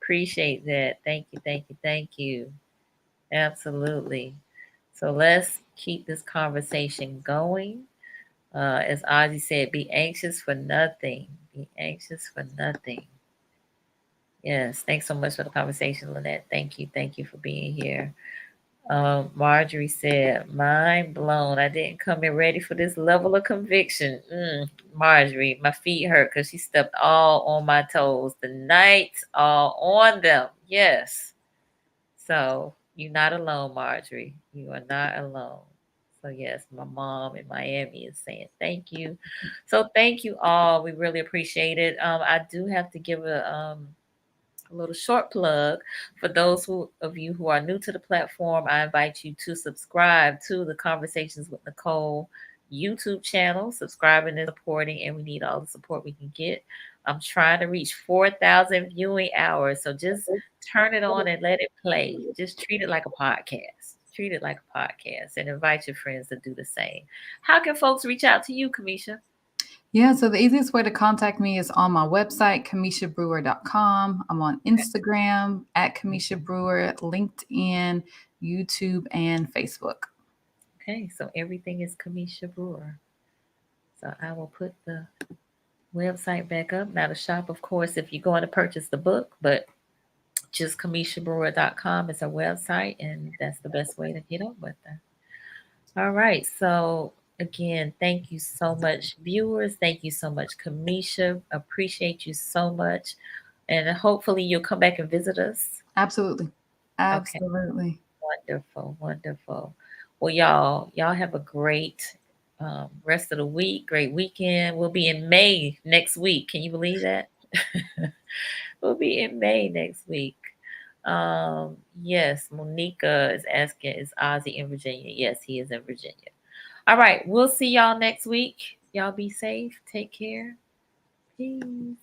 Appreciate that. Thank you, thank you, thank you. Absolutely. So let's keep this conversation going. As Ozzy said, be anxious for nothing. Be anxious for nothing. Yes, thanks so much for the conversation, Lynette. Thank you. Thank you for being here. Marjorie said, mind blown. I didn't come in ready for this level of conviction. Marjorie, my feet hurt because she stepped all on my toes. The night, all on them. Yes. So you're not alone, Marjorie. You are not alone. So yes, my mom in Miami is saying thank you. So thank you all. We really appreciate it. I do have to give a little short plug for those of you who are new to the platform. I invite you to subscribe to the Conversations with Nicole YouTube channel. Subscribing and supporting, and we need all the support we can get. I'm trying to reach 4,000 viewing hours, so just turn it on and let it play. Just treat it like a podcast. Treat it like a podcast, and invite your friends to do the same. How can folks reach out to you, Kamisha? Yeah, so the easiest way to contact me is on my website, CamishaBrewer.com. I'm on Instagram at Cameisha Brewer, LinkedIn, YouTube, and Facebook. Okay, so everything is Kamisha Brewer. So I will put the website back up. Now the shop, of course, if you're going to purchase the book, but just CamishaBrewer.com is our website, and that's the best way to get up with her. All right. So again, thank you so much, viewers. Thank you so much, Kamisha. Appreciate you so much. And hopefully you'll come back and visit us. Absolutely. Okay. Absolutely. Wonderful. Wonderful. Well, y'all have a great rest of the week, great weekend. We'll be in May next week. Can you believe that? We'll be in May next week. Yes, Monica is asking, is Ozzy in Virginia? Yes, he is in Virginia. All right, we'll see y'all next week. Y'all be safe. Take care. Peace.